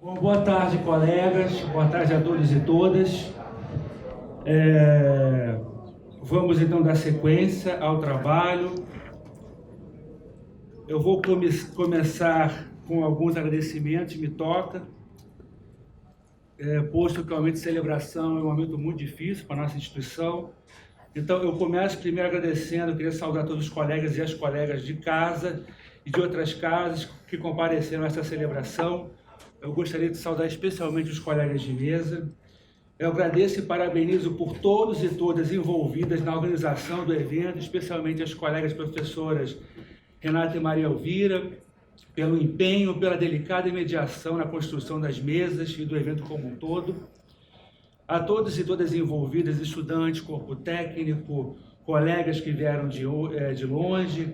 Bom, boa tarde, colegas. Boa tarde a todos e todas. Vamos então dar sequência ao trabalho. Eu vou começar com alguns agradecimentos, me toca, posto que o momento de celebração é um momento muito difícil para a nossa instituição. Então, eu começo primeiro agradecendo, queria saudar todos os colegas e as colegas de casa e de outras casas que compareceram a essa celebração. Eu gostaria de saudar especialmente os colegas de mesa. Eu agradeço e parabenizo por todos e todas envolvidas na organização do evento, especialmente as colegas professoras Renata e Maria Elvira, pelo empenho, pela delicada mediação na construção das mesas e do evento como um todo. A todos e todas envolvidas, estudantes, corpo técnico, colegas que vieram de longe.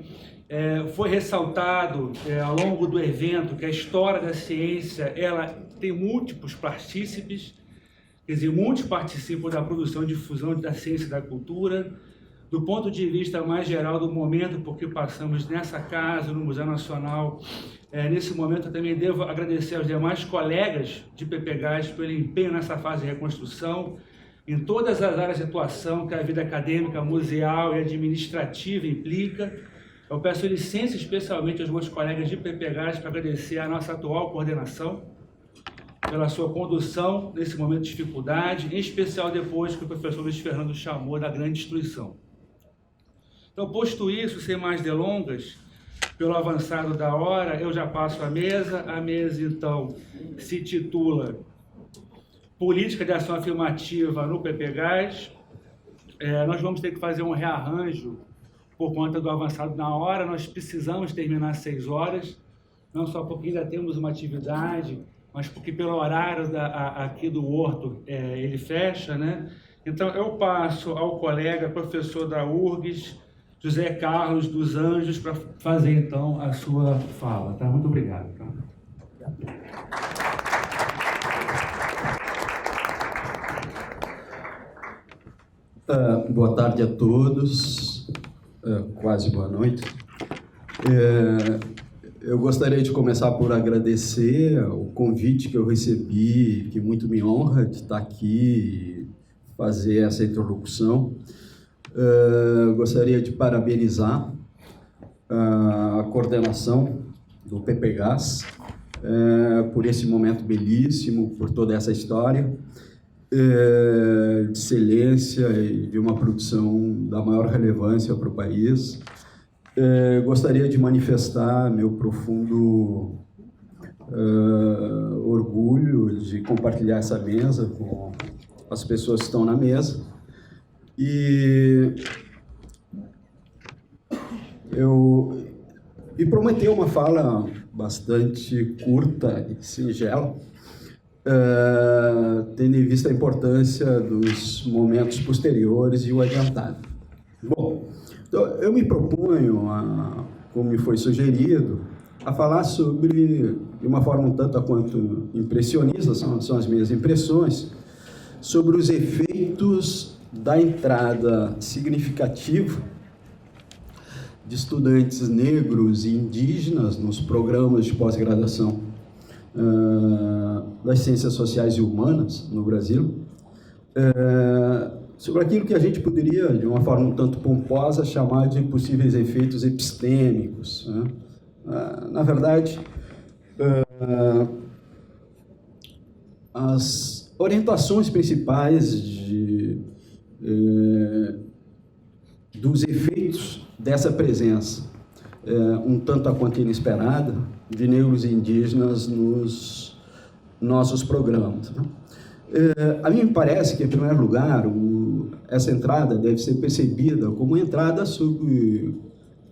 Foi ressaltado ao longo do evento que a história da ciência ela tem múltiplos partícipes, quer dizer, muitos participam da produção e difusão da ciência e da cultura. Do ponto de vista mais geral do momento por que passamos nessa casa, no Museu Nacional, nesse momento eu também devo agradecer aos demais colegas de PPGás pelo empenho nessa fase de reconstrução, em todas as áreas de atuação que a vida acadêmica, museal e administrativa implica. Eu peço licença especialmente aos meus colegas de PPGás para agradecer a nossa atual coordenação pela sua condução nesse momento de dificuldade, em especial depois que o professor Luiz Fernando chamou da grande destruição. Então, posto isso, sem mais delongas, pelo avançado da hora, eu já passo a mesa. A mesa, então, se titula Política de Ação Afirmativa no PPGás. Nós vamos ter que fazer um rearranjo por conta do avançado na hora. Nós precisamos terminar às 6 horas, não só porque ainda temos uma atividade, mas porque pelo horário aqui do Horto ele fecha, né? Então, eu passo ao colega, professor da URGS, José Carlos dos Anjos, para fazer, então, a sua fala. Tá? Muito obrigado. Tá? Boa tarde a todos, quase boa noite. Eu gostaria de começar por agradecer o convite que eu recebi, que muito me honra de estar aqui e fazer essa interlocução. Gostaria de parabenizar a coordenação do PPGás por esse momento belíssimo, por toda essa história de excelência e de uma produção da maior relevância para o país. Gostaria de manifestar meu profundo orgulho de compartilhar essa mesa com as pessoas que estão na mesa. E eu me prometi uma fala bastante curta e singela, tendo em vista a importância dos momentos posteriores e o adiantado. Bom, então, eu me proponho, como me foi sugerido, a falar sobre, de uma forma um tanto quanto impressionista, são as minhas impressões, sobre os efeitos da entrada significativa de estudantes negros e indígenas nos programas de pós-graduação das ciências sociais e humanas no Brasil, sobre aquilo que a gente poderia, de uma forma um tanto pomposa, chamar de possíveis efeitos epistêmicos, né? Na verdade, as orientações principais dos efeitos dessa presença um tanto quanto inesperada de negros e indígenas nos nossos programas, né? A mim me parece que, em primeiro lugar, essa entrada deve ser percebida como uma entrada sob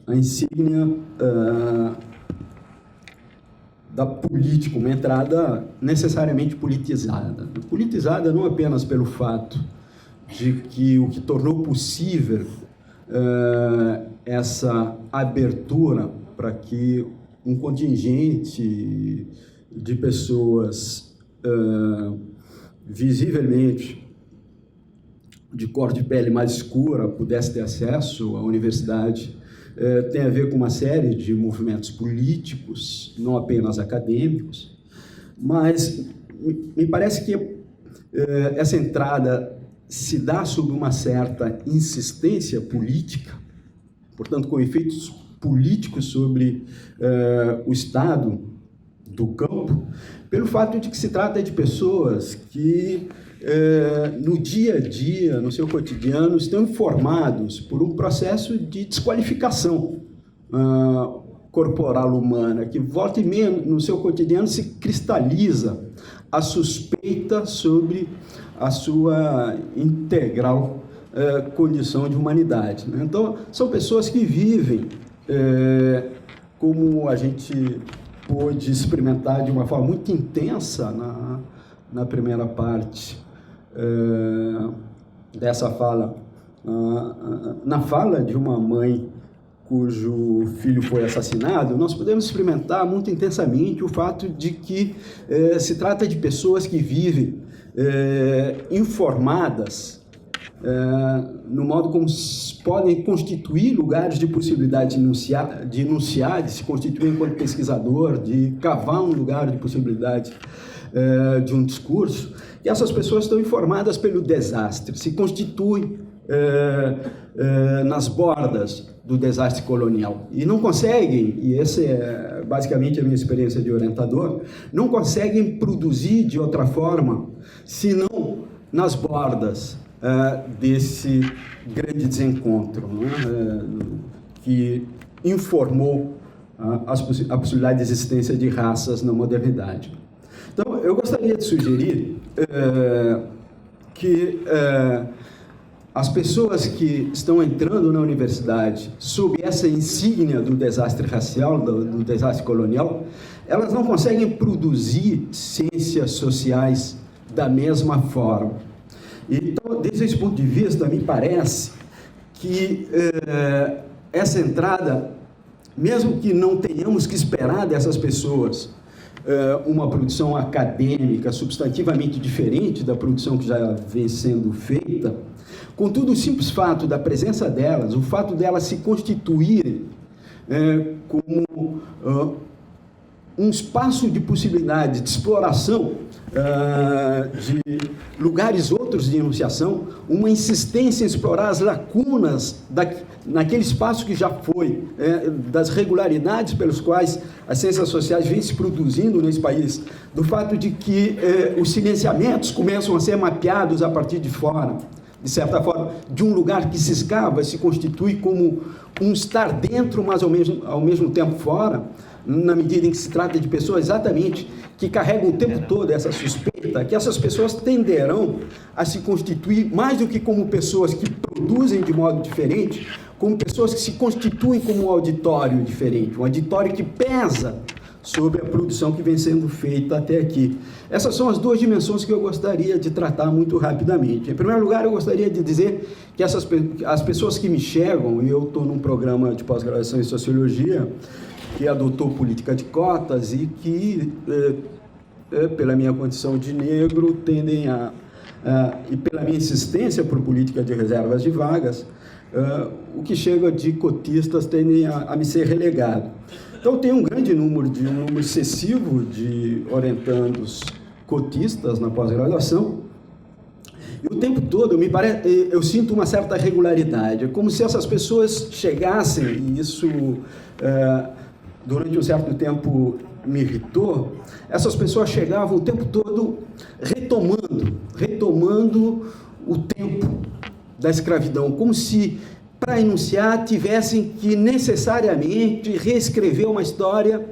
a insígnia da política, uma entrada necessariamente politizada. Politizada não apenas pelo fato de que o que tornou possível essa abertura para que um contingente de pessoas visivelmente de cor de pele mais escura pudesse ter acesso à universidade, tem a ver com uma série de movimentos políticos, não apenas acadêmicos, mas me parece que essa entrada se dá sob uma certa insistência política, portanto, com efeitos políticos sobre o estado do campo, pelo fato de que se trata de pessoas que, no dia a dia, no seu cotidiano, estão informados por um processo de desqualificação corporal humana, que volta e meia, no seu cotidiano, se cristaliza a suspeita sobre a sua integral condição de humanidade. Né? Então, são pessoas que vivem, como a gente pôde experimentar de uma forma muito intensa na primeira parte dessa fala, na fala de uma mãe cujo filho foi assassinado, nós podemos experimentar muito intensamente o fato de que se trata de pessoas que vivem informadas no modo como podem constituir lugares de possibilidade de enunciar, de se constituir enquanto pesquisador, de cavar um lugar de possibilidade de um discurso, e essas pessoas estão informadas pelo desastre, se constituem nas bordas do desastre colonial, e não conseguem, e essa é basicamente a minha experiência de orientador, não conseguem produzir de outra forma, senão nas bordas desse grande desencontro, né, que informou a possibilidade de existência de raças na modernidade. Então, eu gostaria de sugerir que as pessoas que estão entrando na universidade sob essa insígnia do desastre racial, do desastre colonial, elas não conseguem produzir ciências sociais da mesma forma. Então, desde esse ponto de vista, me parece que essa entrada, mesmo que não tenhamos que esperar dessas pessoas uma produção acadêmica substantivamente diferente da produção que já vem sendo feita, contudo, o simples fato da presença delas, o fato delas se constituírem como um espaço de possibilidade de exploração de lugares outros de enunciação, uma insistência em explorar as lacunas naquele espaço que já foi, das regularidades pelos quais as ciências sociais vêm se produzindo nesse país, do fato de que os silenciamentos começam a ser mapeados a partir de fora, de certa forma, de um lugar que se escava, se constitui como um estar dentro, mas ao mesmo tempo fora, na medida em que se trata de pessoas exatamente que carregam o tempo todo essa suspeita, que essas pessoas tenderão a se constituir mais do que como pessoas que produzem de modo diferente, como pessoas que se constituem como um auditório diferente, um auditório que pesa sobre a produção que vem sendo feita até aqui. Essas são as duas dimensões que eu gostaria de tratar muito rapidamente. Em primeiro lugar, eu gostaria de dizer que as pessoas que me chegam, e eu estou num programa de pós-graduação em Sociologia, que adotou política de cotas e que, pela minha condição de negro, tendem e pela minha insistência por política de reservas de vagas, o que chega de cotistas tendem a me ser relegado. Então, tem um número excessivo de orientandos cotistas na pós-graduação, e o tempo todo eu sinto uma certa regularidade, é como se essas pessoas chegassem, e isso durante um certo tempo me irritou, essas pessoas chegavam o tempo todo retomando o tempo da escravidão, como se, para enunciar, tivessem que necessariamente reescrever uma história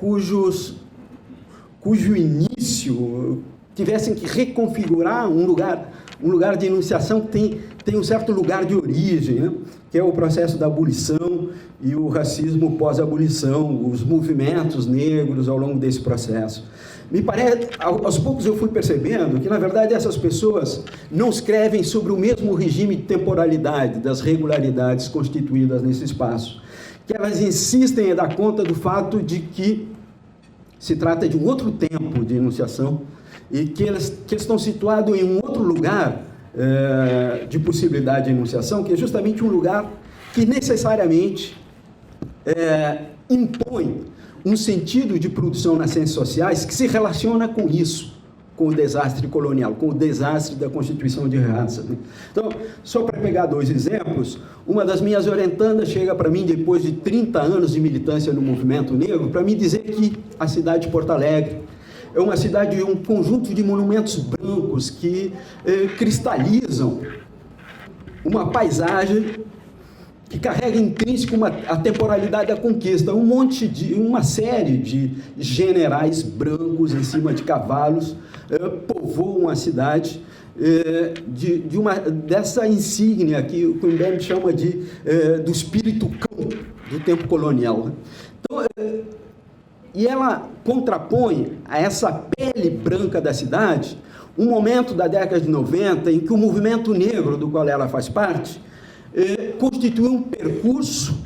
cujo início, tivessem que reconfigurar um lugar de enunciação que tem um certo lugar de origem, né? Que é o processo da abolição e o racismo pós-abolição, os movimentos negros ao longo desse processo. Me parece, aos poucos eu fui percebendo que, na verdade, essas pessoas não escrevem sobre o mesmo regime de temporalidade das regularidades constituídas nesse espaço, que elas insistem em dar conta do fato de que se trata de um outro tempo de enunciação e que eles estão situados em um outro lugar de possibilidade de enunciação, que é justamente um lugar que necessariamente impõe um sentido de produção nas ciências sociais que se relaciona com isso, com o desastre colonial, com o desastre da constituição de raça. Então, só para pegar 2 exemplos, uma das minhas orientandas chega para mim, depois de 30 anos de militância no movimento negro, para me dizer que a cidade de Porto Alegre é uma cidade de um conjunto de monumentos brancos que cristalizam uma paisagem que carrega intrínseco a temporalidade da conquista, uma série de generais brancos em cima de cavalos povoam a cidade dessa insígnia que o Mbembe chama do espírito cão do tempo colonial. Então, e ela contrapõe a essa pele branca da cidade um momento da década de 90 em que o movimento negro, do qual ela faz parte, constitui um percurso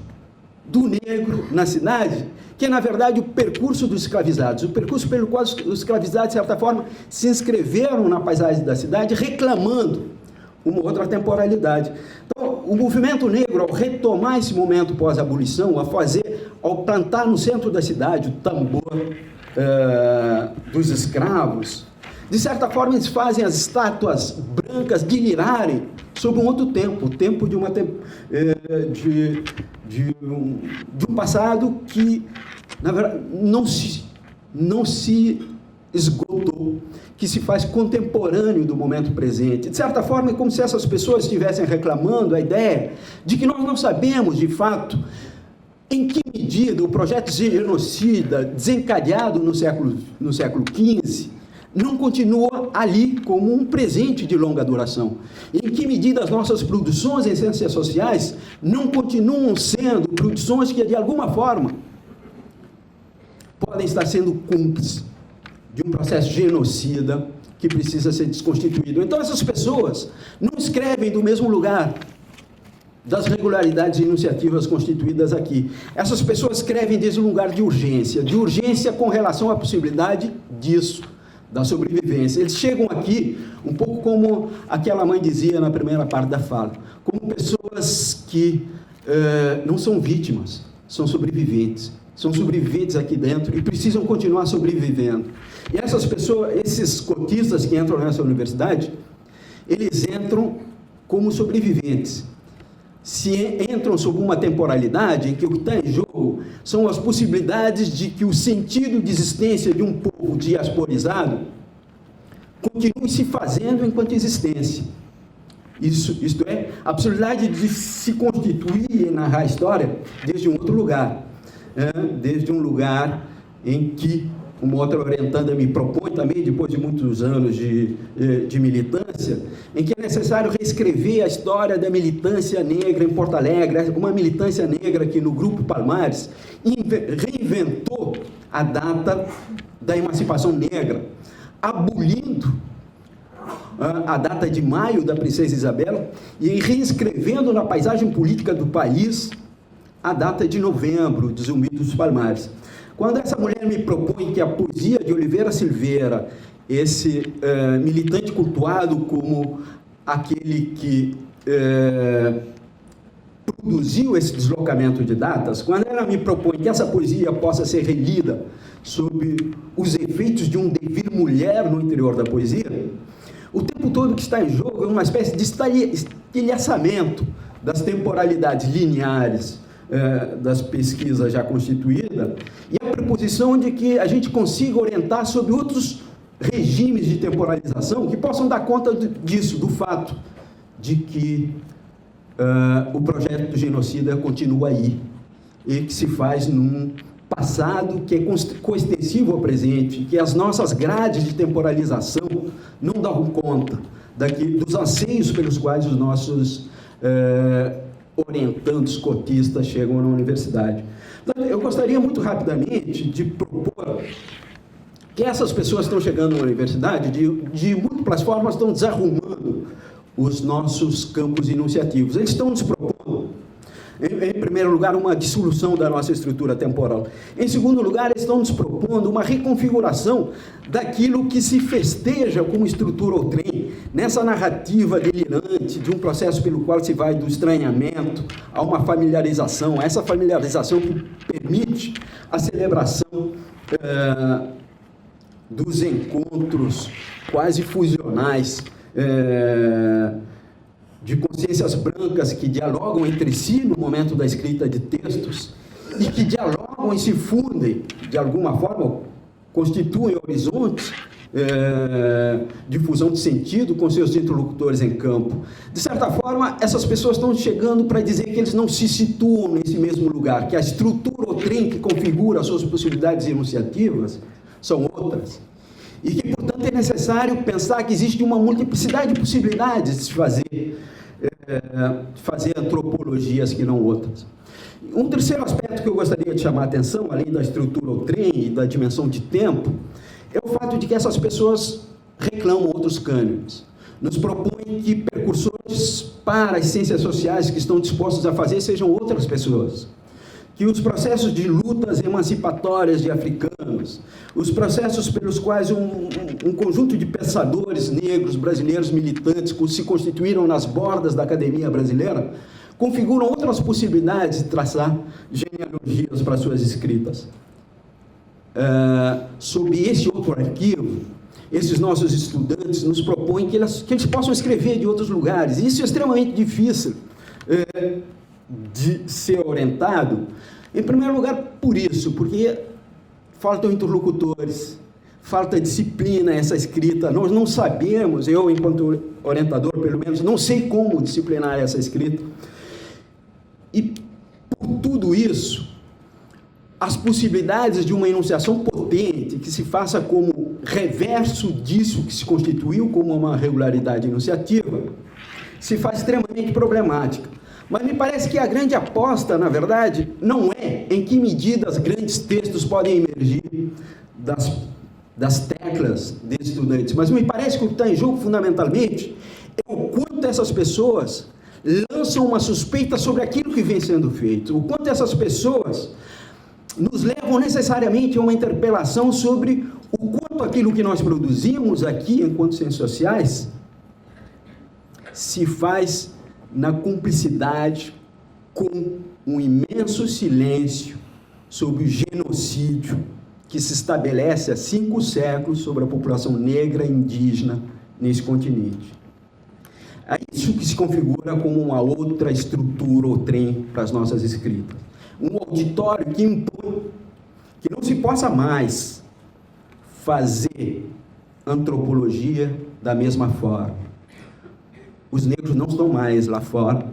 do negro na cidade, que é, na verdade, o percurso dos escravizados, o percurso pelo qual os escravizados, de certa forma, se inscreveram na paisagem da cidade, reclamando uma outra temporalidade. Então, o movimento negro, ao retomar esse momento pós-abolição, ao plantar no centro da cidade o tambor dos escravos, de certa forma, eles fazem as estátuas brancas delirarem sobre um outro tempo, o tempo de um passado que, na verdade, não se esgotou, que se faz contemporâneo do momento presente. De certa forma, é como se essas pessoas estivessem reclamando a ideia de que nós não sabemos, de fato, em que medida o projeto genocida desencadeado no século XV não continua ali como um presente de longa duração. Em que medida as nossas produções em ciências sociais não continuam sendo produções que, de alguma forma, podem estar sendo cúmplices de um processo genocida que precisa ser desconstituído. Então, essas pessoas não escrevem do mesmo lugar das regularidades e iniciativas constituídas aqui. Essas pessoas escrevem desde um lugar de urgência com relação à possibilidade disso, da sobrevivência. Eles chegam aqui um pouco como aquela mãe dizia na primeira parte da fala, como pessoas que não são vítimas, são sobreviventes aqui dentro e precisam continuar sobrevivendo. E essas pessoas, esses cotistas que entram nessa universidade, eles entram como sobreviventes. Se entram sob uma temporalidade em que o que está em jogo são as possibilidades de que o sentido de existência de um povo diasporizado continue se fazendo enquanto existência. Isto é, a possibilidade de se constituir e narrar a história desde um outro lugar, desde um lugar em que uma outra orientanda me propõe também, depois de muitos anos de militância, em que é necessário reescrever a história da militância negra em Porto Alegre, uma militância negra que no Grupo Palmares reinventou a data da emancipação negra, abolindo a data de maio da Princesa Isabel e reescrevendo na paisagem política do país a data de novembro, de Zumbi dos Palmares. Quando essa mulher me propõe que a poesia de Oliveira Silveira, esse militante cultuado como aquele que produziu esse deslocamento de datas, quando ela me propõe que essa poesia possa ser relida sob os efeitos de um devir mulher no interior da poesia, o tempo todo que está em jogo é uma espécie de estilhaçamento das temporalidades lineares das pesquisas já constituídas, e a proposição de que a gente consiga orientar sobre outros regimes de temporalização que possam dar conta disso, do fato de que o projeto do genocida continua aí, e que se faz num passado que é coextensivo ao presente, que as nossas grades de temporalização não dão conta dos anseios pelos quais os nossos orientandos cotistas chegam na universidade. Então, eu gostaria muito rapidamente de propor que essas pessoas que estão chegando na universidade, de múltiplas formas, estão desarrumando os nossos campos enunciativos. Eles estão nos propondo, em primeiro lugar, uma dissolução da nossa estrutura temporal. Em segundo lugar, eles estão nos propondo uma reconfiguração daquilo que se festeja como estrutura outrem, nessa narrativa delirante de um processo pelo qual se vai do estranhamento a uma familiarização, essa familiarização que permite a celebração dos encontros quase fusionais de consciências brancas que dialogam entre si no momento da escrita de textos e que dialogam e se fundem, de alguma forma, constituem horizontes de fusão de sentido com seus interlocutores em campo. De certa forma, essas pessoas estão chegando para dizer que eles não se situam nesse mesmo lugar, que a estrutura ou trem que configura as suas possibilidades enunciativas são outras. E que, portanto, é necessário pensar que existe uma multiplicidade de possibilidades de se fazer antropologias que não outras. Um terceiro aspecto que eu gostaria de chamar a atenção, além da estrutura ou trem e da dimensão de tempo, é o fato de que essas pessoas reclamam outros cânones. Nos propõem que percursores para as ciências sociais que estão dispostos a fazer sejam outras pessoas. Que os processos de lutas emancipatórias de africanos, os processos pelos quais um conjunto de pensadores negros brasileiros militantes se constituíram nas bordas da academia brasileira, configuram outras possibilidades de traçar genealogias para suas escritas. Sob esse outro arquivo, esses nossos estudantes nos propõem que eles possam escrever de outros lugares. Isso é extremamente difícil de ser orientado, em primeiro lugar por isso, porque faltam interlocutores, falta disciplina essa escrita. Nós não sabemos, eu enquanto orientador pelo menos, não sei como disciplinar essa escrita. E por tudo isso, as possibilidades de uma enunciação potente, que se faça como reverso disso que se constituiu como uma regularidade enunciativa, se faz extremamente problemática. Mas me parece que a grande aposta, na verdade, não é em que medidas grandes textos podem emergir das teclas de estudantes, mas me parece que o que está em jogo, fundamentalmente, é o quanto essas pessoas lançam uma suspeita sobre aquilo que vem sendo feito, o quanto essas pessoas nos levam necessariamente a uma interpelação sobre o quanto aquilo que nós produzimos aqui, enquanto ciências sociais, se faz na cumplicidade com um imenso silêncio sobre o genocídio que se estabelece há 5 séculos sobre a população negra e indígena nesse continente. É isso que se configura como uma outra estrutura ou trem para as nossas escritas. Um auditório que impõe que não se possa mais fazer antropologia da mesma forma. Os negros não estão mais lá fora,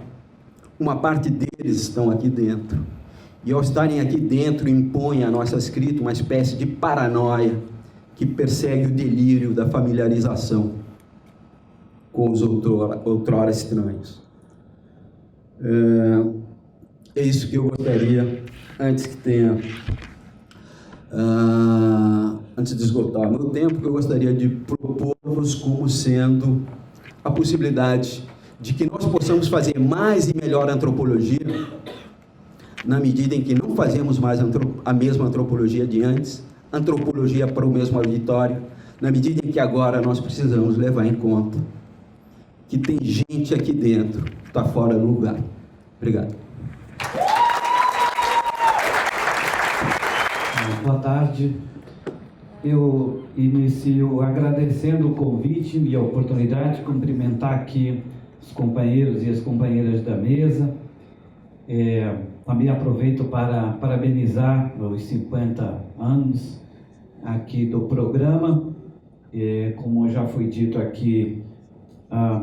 uma parte deles estão aqui dentro. E ao estarem aqui dentro, impõem à nossa escrita uma espécie de paranoia que persegue o delírio da familiarização com os outrora estranhos. É isso que eu gostaria, antes de esgotar o meu tempo, que eu gostaria de propor-vos como sendo a possibilidade de que nós possamos fazer mais e melhor antropologia, na medida em que não fazemos mais a mesma antropologia de antes, antropologia para o mesmo auditório, na medida em que agora nós precisamos levar em conta que tem gente aqui dentro que está fora do lugar. Obrigado. Boa tarde. Eu inicio agradecendo o convite e a oportunidade de cumprimentar aqui os companheiros e as companheiras da mesa. Também aproveito para parabenizar os 50 anos aqui do programa. Como já foi dito aqui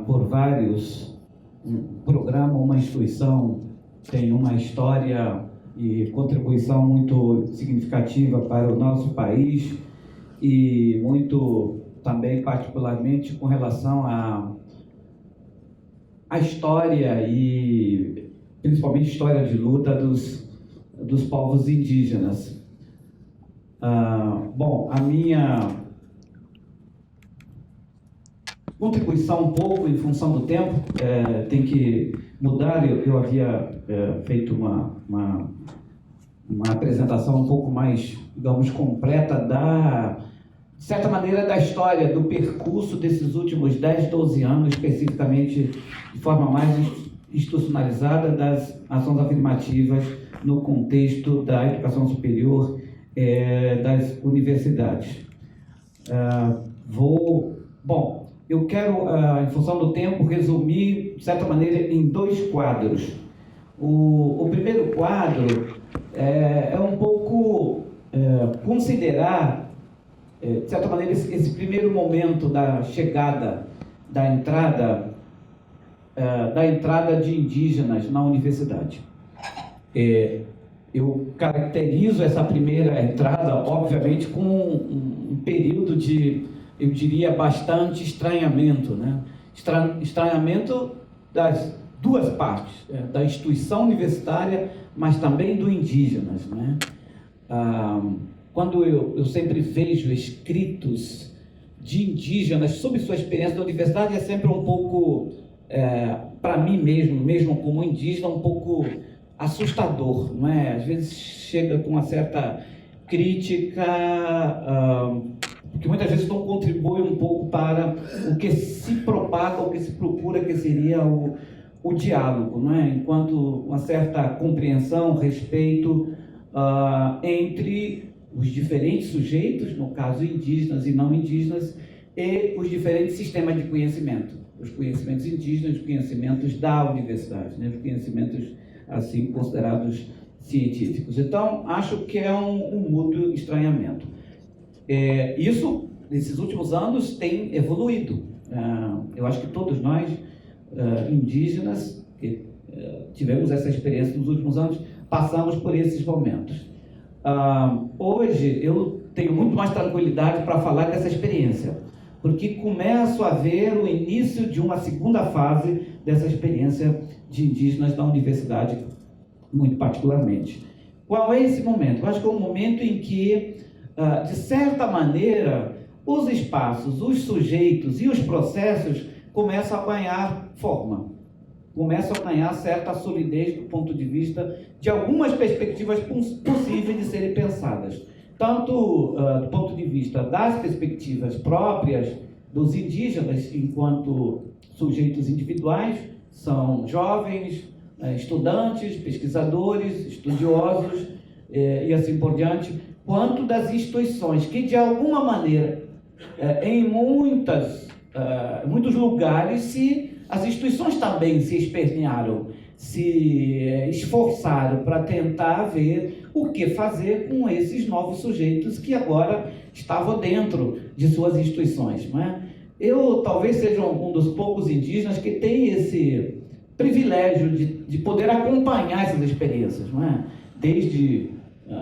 por vários, um programa, uma instituição tem uma história e contribuição muito significativa para o nosso país e muito também particularmente com relação à história e principalmente história de luta dos povos indígenas. Bom, a minha contribuição um pouco em função do tempo tem que mudar. Eu havia feito uma apresentação um pouco mais, digamos, completa de certa maneira, da história, do percurso desses últimos 10, 12 anos, especificamente de forma mais institucionalizada, das ações afirmativas no contexto da educação superior, das universidades. Bom, eu quero, em função do tempo, resumir, de certa maneira, em 2 quadros. O primeiro quadro é um pouco considerar, de certa maneira, esse primeiro momento da chegada, da entrada de indígenas na universidade. Eu caracterizo essa primeira entrada, obviamente, com um período de, eu diria, bastante estranhamento, né? Estranhamento das 2 partes, da instituição universitária, mas também do indígenas, né? Quando eu sempre vejo escritos de indígenas sobre sua experiência na universidade, é sempre um pouco, para mim mesmo como indígena, um pouco assustador, não é? Às vezes chega com uma certa crítica, que muitas vezes não contribui um pouco para o que se propaga, o que se procura, que seria o diálogo, não é? Enquanto uma certa compreensão, respeito entre os diferentes sujeitos, no caso indígenas e não indígenas, e os diferentes sistemas de conhecimento, os conhecimentos indígenas, os conhecimentos da universidade, né? Os conhecimentos assim considerados científicos. Então, acho que é um mútuo estranhamento. Isso, nesses últimos anos, tem evoluído. Eu acho que todos nós, indígenas, que tivemos essa experiência nos últimos anos, passamos por esses momentos. Hoje, eu tenho muito mais tranquilidade para falar dessa experiência, porque começo a ver o início de uma segunda fase dessa experiência de indígenas na universidade, muito particularmente. Qual é esse momento? Eu acho que é um momento em que, de certa maneira, os espaços, os sujeitos e os processos começam a ganhar forma, começam a ganhar certa solidez do ponto de vista de algumas perspectivas possíveis de serem pensadas, tanto do ponto de vista das perspectivas próprias dos indígenas enquanto sujeitos individuais, são jovens, estudantes, pesquisadores, estudiosos e assim por diante, quanto das instituições que, de alguma maneira, em muitos lugares, as instituições também se espernearam, se esforçaram para tentar ver o que fazer com esses novos sujeitos que agora estavam dentro de suas instituições, não é? Eu talvez seja um dos poucos indígenas que tem esse privilégio de poder acompanhar essas experiências, não é? Desde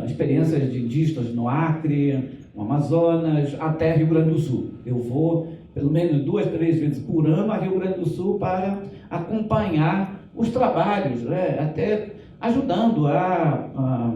experiências de indígenas no Acre, no Amazonas, até Rio Grande do Sul. Eu vou pelo menos 2, 3 vezes por ano a Rio Grande do Sul para acompanhar os trabalhos, né? Até ajudando a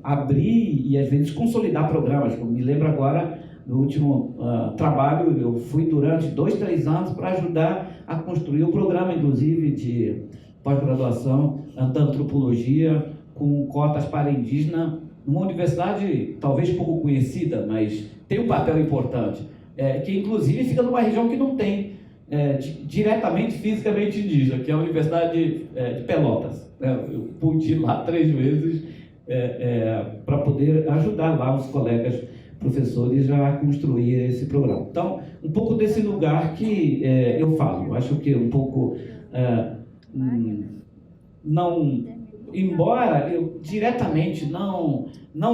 abrir e às vezes consolidar programas. Como me lembro agora, no último trabalho, eu fui durante 2, 3 anos para ajudar a construir o programa, inclusive, de pós-graduação da antropologia com cotas para indígena, numa universidade talvez pouco conhecida, mas tem um papel importante, que inclusive fica numa região que não tem diretamente, fisicamente indígena, que é a Universidade de Pelotas. Eu pude ir lá 3 vezes para poder ajudar lá os colegas professores a construir esse programa. Então, um pouco desse lugar que eu falo. Eu acho que um pouco embora eu diretamente não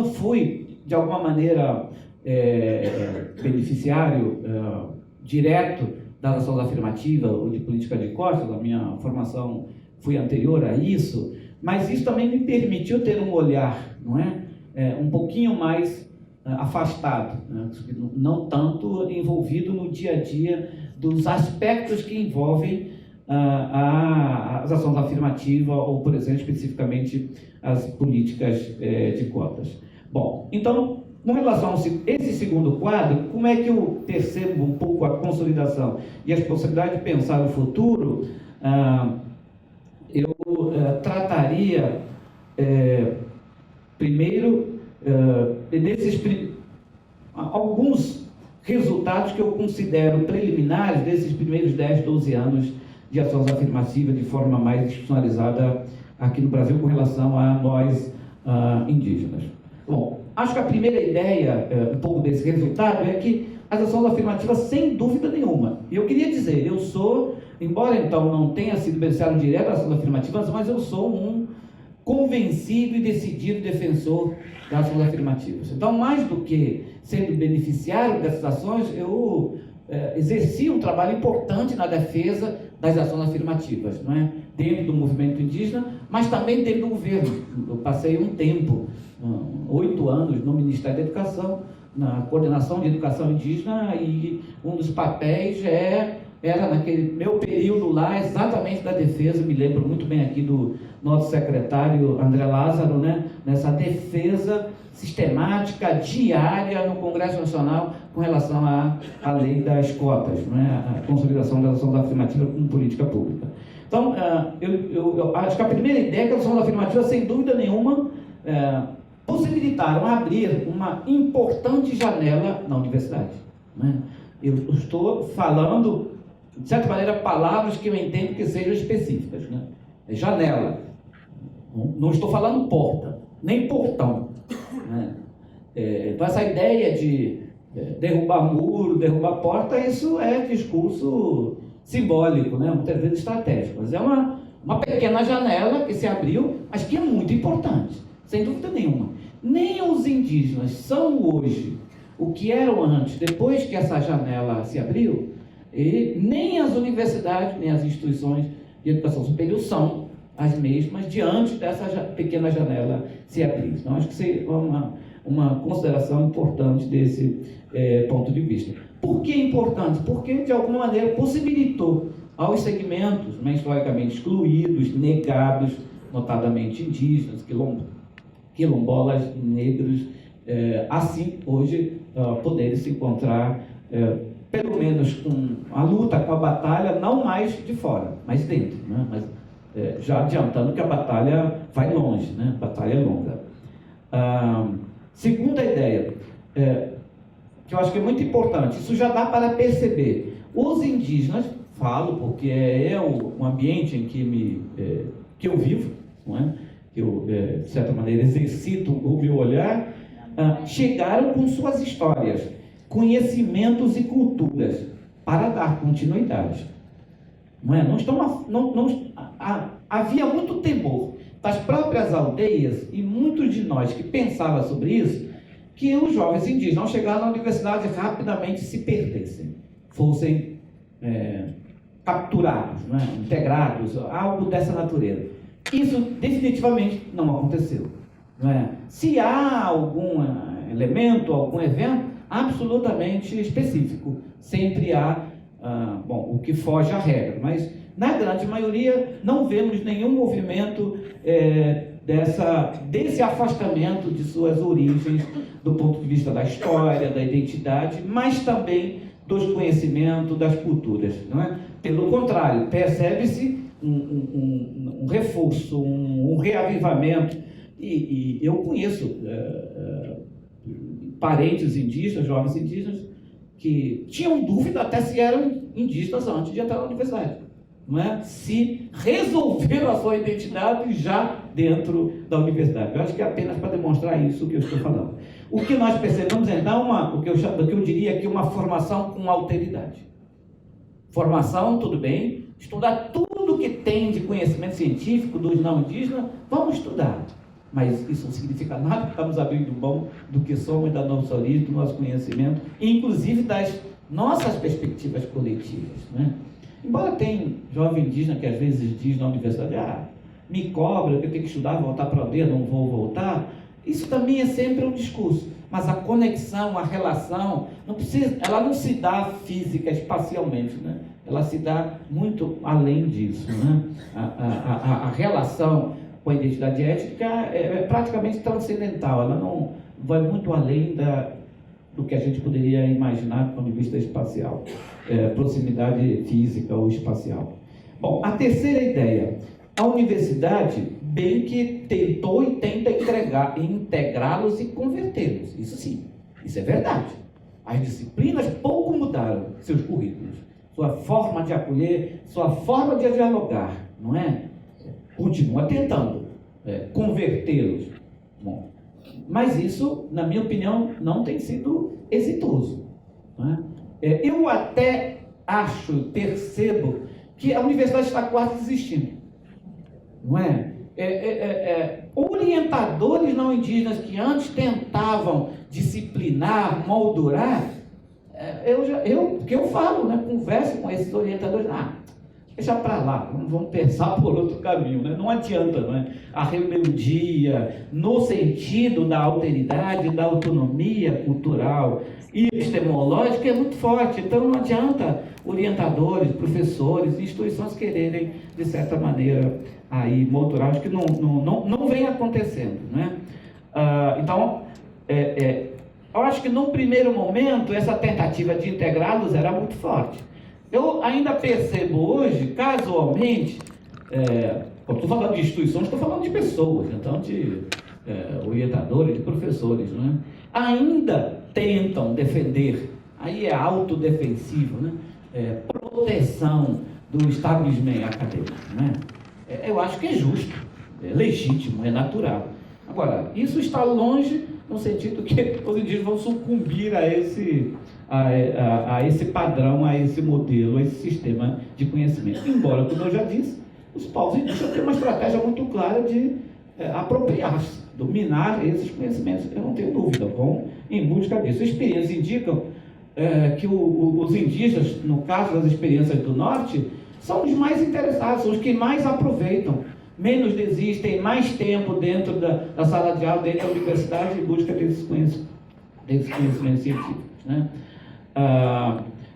fui de alguma maneira beneficiário direto da ação afirmativa ou de política de costas, a minha formação foi anterior a isso, mas isso também me permitiu ter um olhar, não é? Um pouquinho mais afastado, né? Não tanto envolvido no dia a dia dos aspectos que envolvem as ações afirmativas ou, por exemplo, especificamente as políticas de cotas. Bom, então, com relação a esse segundo quadro, como é que eu percebo um pouco a consolidação e as possibilidades de pensar o futuro? Eu trataria primeiro desses... alguns resultados que eu considero preliminares desses primeiros 10, 12 anos de ações afirmativas de forma mais institucionalizada aqui no Brasil com relação a nós indígenas. Bom, acho que a primeira ideia, um pouco desse resultado, é que as ações afirmativas, sem dúvida nenhuma, e eu queria dizer, eu sou, embora então não tenha sido beneficiário direto das ações afirmativas, mas eu sou um convencido e decidido defensor das ações afirmativas. Então, mais do que sendo beneficiário dessas ações, eu exerci um trabalho importante na defesa das ações afirmativas, não é? Dentro do movimento indígena, mas também dentro do governo. Eu passei um tempo, 8 anos, no Ministério da Educação, na coordenação de educação indígena, e um dos papéis era naquele meu período lá exatamente da defesa. Me lembro muito bem aqui do nosso secretário André Lázaro, né, nessa defesa sistemática, diária no Congresso Nacional com relação à lei das cotas, né, a consolidação das ações afirmativas como política pública. Então, eu acho que a primeira ideia é que as ações afirmativas, sem dúvida nenhuma, possibilitaram abrir uma importante janela na universidade, né? Eu estou falando, de certa maneira, palavras que eu entendo que sejam específicas, né? Janela. Não estou falando porta, nem portão, né? Então, essa ideia de derrubar muro, derrubar porta, isso é discurso simbólico, né? Muitas vezes estratégico. Mas é uma pequena janela que se abriu, mas que é muito importante, sem dúvida nenhuma. Nem os indígenas são hoje o que eram antes, depois que essa janela se abriu, e nem as universidades, nem as instituições de educação superior são as mesmas diante dessa pequena janela se abrir. Então, acho que isso é uma consideração importante desse ponto de vista. Por que importante? Porque, de alguma maneira, possibilitou aos segmentos, né, historicamente excluídos, negados, notadamente indígenas, quilombolas, negros, assim, hoje, poderem se encontrar, pelo menos com a luta, com a batalha, não mais de fora, mas dentro, né? Mas, já adiantando que a batalha vai longe, né? A batalha é longa. Segunda ideia, que eu acho que é muito importante, isso já dá para perceber. Os indígenas, falo porque é um ambiente em que eu vivo, não é? Que eu, de certa maneira, exercito o meu olhar, chegaram com suas histórias, conhecimentos e culturas para dar continuidade. Não é? Havia muito temor das próprias aldeias, e muitos de nós que pensavam sobre isso, que os jovens indígenas, ao chegar na universidade, rapidamente se perdessem, fossem capturados, não é? Integrados, algo dessa natureza. Isso definitivamente não aconteceu, não é? Se há algum elemento, algum evento absolutamente específico, sempre há o que foge à regra, mas na grande maioria não vemos nenhum movimento desse afastamento de suas origens do ponto de vista da história, da identidade, mas também dos conhecimentos, das culturas, não é? Pelo contrário, percebe-se um reforço, um reavivamento, e eu conheço parentes indígenas, jovens indígenas, que tinham dúvida até se eram indígenas antes de entrar na universidade, não é? Se resolveram a sua identidade já dentro da universidade. Eu acho que é apenas para demonstrar isso que eu estou falando. O que nós percebemos então, o que eu diria aqui, uma formação com alteridade. Formação, tudo bem, estudar tudo que tem de conhecimento científico dos não indígenas, vamos estudar. Mas isso não significa nada, estamos abrindo mão do que somos, da nossa origem, do nosso conhecimento, inclusive das nossas perspectivas coletivas, né? Embora tenha jovem indígena que às vezes diz na universidade, me cobra, que eu tenho que estudar, voltar para a aldeia, não vou voltar, isso também é sempre um discurso. Mas a conexão, a relação, ela não se dá física, espacialmente, né? Ela se dá muito além disso, né? A relação com a identidade étnica é praticamente transcendental, ela não vai muito além do que a gente poderia imaginar do ponto de vista espacial, proximidade física ou espacial. Bom, a terceira ideia, a universidade bem que tentou e tenta integrá-los e convertê-los, isso sim, isso é verdade. As disciplinas pouco mudaram seus currículos, sua forma de acolher, sua forma de dialogar, não é? Continua tentando convertê-los. Bom, mas isso, na minha opinião, não tem sido exitoso. Não é? Eu até percebo que a universidade está quase desistindo. Não é? Orientadores não indígenas que antes tentavam disciplinar, moldurar, porque eu falo, né, converso com esses orientadores, deixa para lá, vamos pensar por outro caminho, né? Não adianta, não é? A rebeldia, no sentido da alteridade, da autonomia cultural e epistemológica, é muito forte. Então não adianta orientadores, professores, instituições quererem, de certa maneira, aí moldurar. Acho que não vem acontecendo, né? Então, eu acho que num primeiro momento essa tentativa de integrá-los era muito forte. Eu ainda percebo hoje, casualmente, estou falando de instituições, estou falando de pessoas, então de orientadores, de professores, né? Ainda tentam defender, aí é autodefensivo, né? Proteção do establishment acadêmico, né? Eu acho que é justo, é legítimo, é natural. Agora, isso está longe no sentido que os indígenas vão sucumbir a esse padrão, a esse modelo, a esse sistema de conhecimento. Embora, como eu já disse, os povos indígenas têm uma estratégia muito clara de apropriar-se, dominar esses conhecimentos. Eu não tenho dúvida, vão em busca disso. Experiências indicam que os indígenas, no caso das experiências do Norte, são os mais interessados, são os que mais aproveitam, menos desistem, mais tempo dentro da sala de aula, dentro da universidade, em busca desses conhecimentos científicos, né?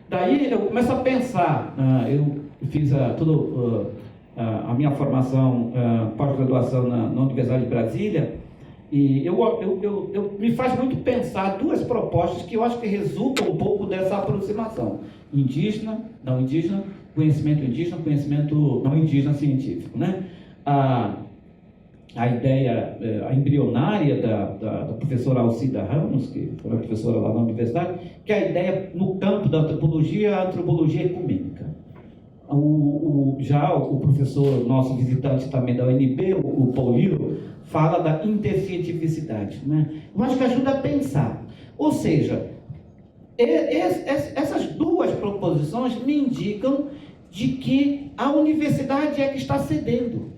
Daí eu começo a pensar, eu fiz a minha formação, pós-graduação na Universidade de Brasília, e me faz muito pensar duas propostas que eu acho que resultam um pouco dessa aproximação: indígena, não indígena, conhecimento não indígena científico, né? A ideia, a embrionária da professora Alcida Ramos, que foi uma professora lá na universidade, que é a ideia no campo da antropologia, a antropologia ecumênica. Já o professor, nosso visitante também da UNB, o Paulino, fala da intercientificidade, né? Eu acho que ajuda a pensar. Ou seja, essas duas proposições me indicam de que a universidade é que está cedendo.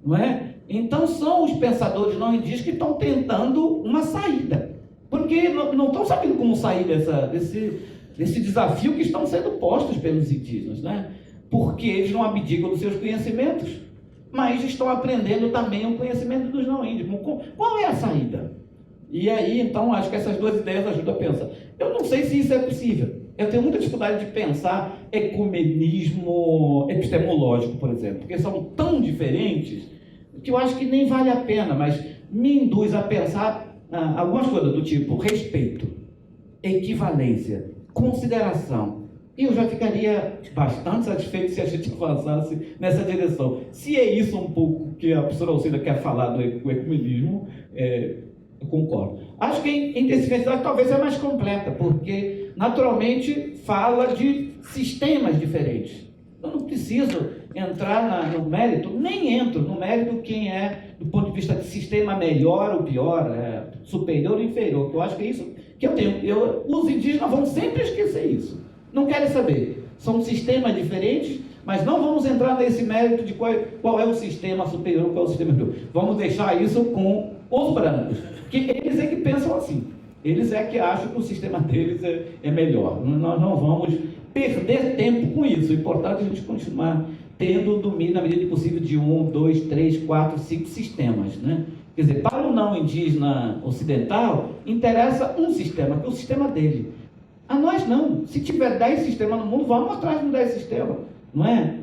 Não é? Então são os pensadores não indígenas que estão tentando uma saída, porque não estão sabendo como sair desse desafio que estão sendo postos pelos indígenas, né? Porque eles não abdicam dos seus conhecimentos, mas estão aprendendo também o conhecimento dos não índios. Qual é a saída? E aí, então, acho que essas duas ideias ajudam a pensar. Eu não sei se isso é possível. Eu tenho muita dificuldade de pensar ecumenismo epistemológico, por exemplo, porque são tão diferentes que eu acho que nem vale a pena, mas me induz a pensar algumas coisas do tipo respeito, equivalência, consideração. E eu já ficaria bastante satisfeito se a gente avançasse nessa direção. Se é isso um pouco que a professora Alcida quer falar do ecumenismo, eu concordo. Acho que em intensividade talvez é mais completa, porque naturalmente fala de sistemas diferentes. Eu não preciso entrar no mérito, nem entro no mérito quem é, do ponto de vista de sistema, melhor ou pior, superior ou inferior, que eu acho que é isso que eu tenho. Os indígenas vão sempre esquecer isso. Não querem saber. São sistemas diferentes, mas não vamos entrar nesse mérito de qual é o sistema superior, qual é o sistema inferior. Vamos deixar isso com os brancos, que eles é que pensam assim. Eles é que acham que o sistema deles é melhor. Nós não vamos perder tempo com isso. O importante é a gente continuar tendo o domínio, na medida do possível, de 1, 2, 3, 4, 5 sistemas, né? Quer dizer, para o não indígena ocidental, interessa um sistema, que é o sistema dele. A nós não. Se tiver 10 sistemas no mundo, vamos atrás dos 10 sistemas. Não é?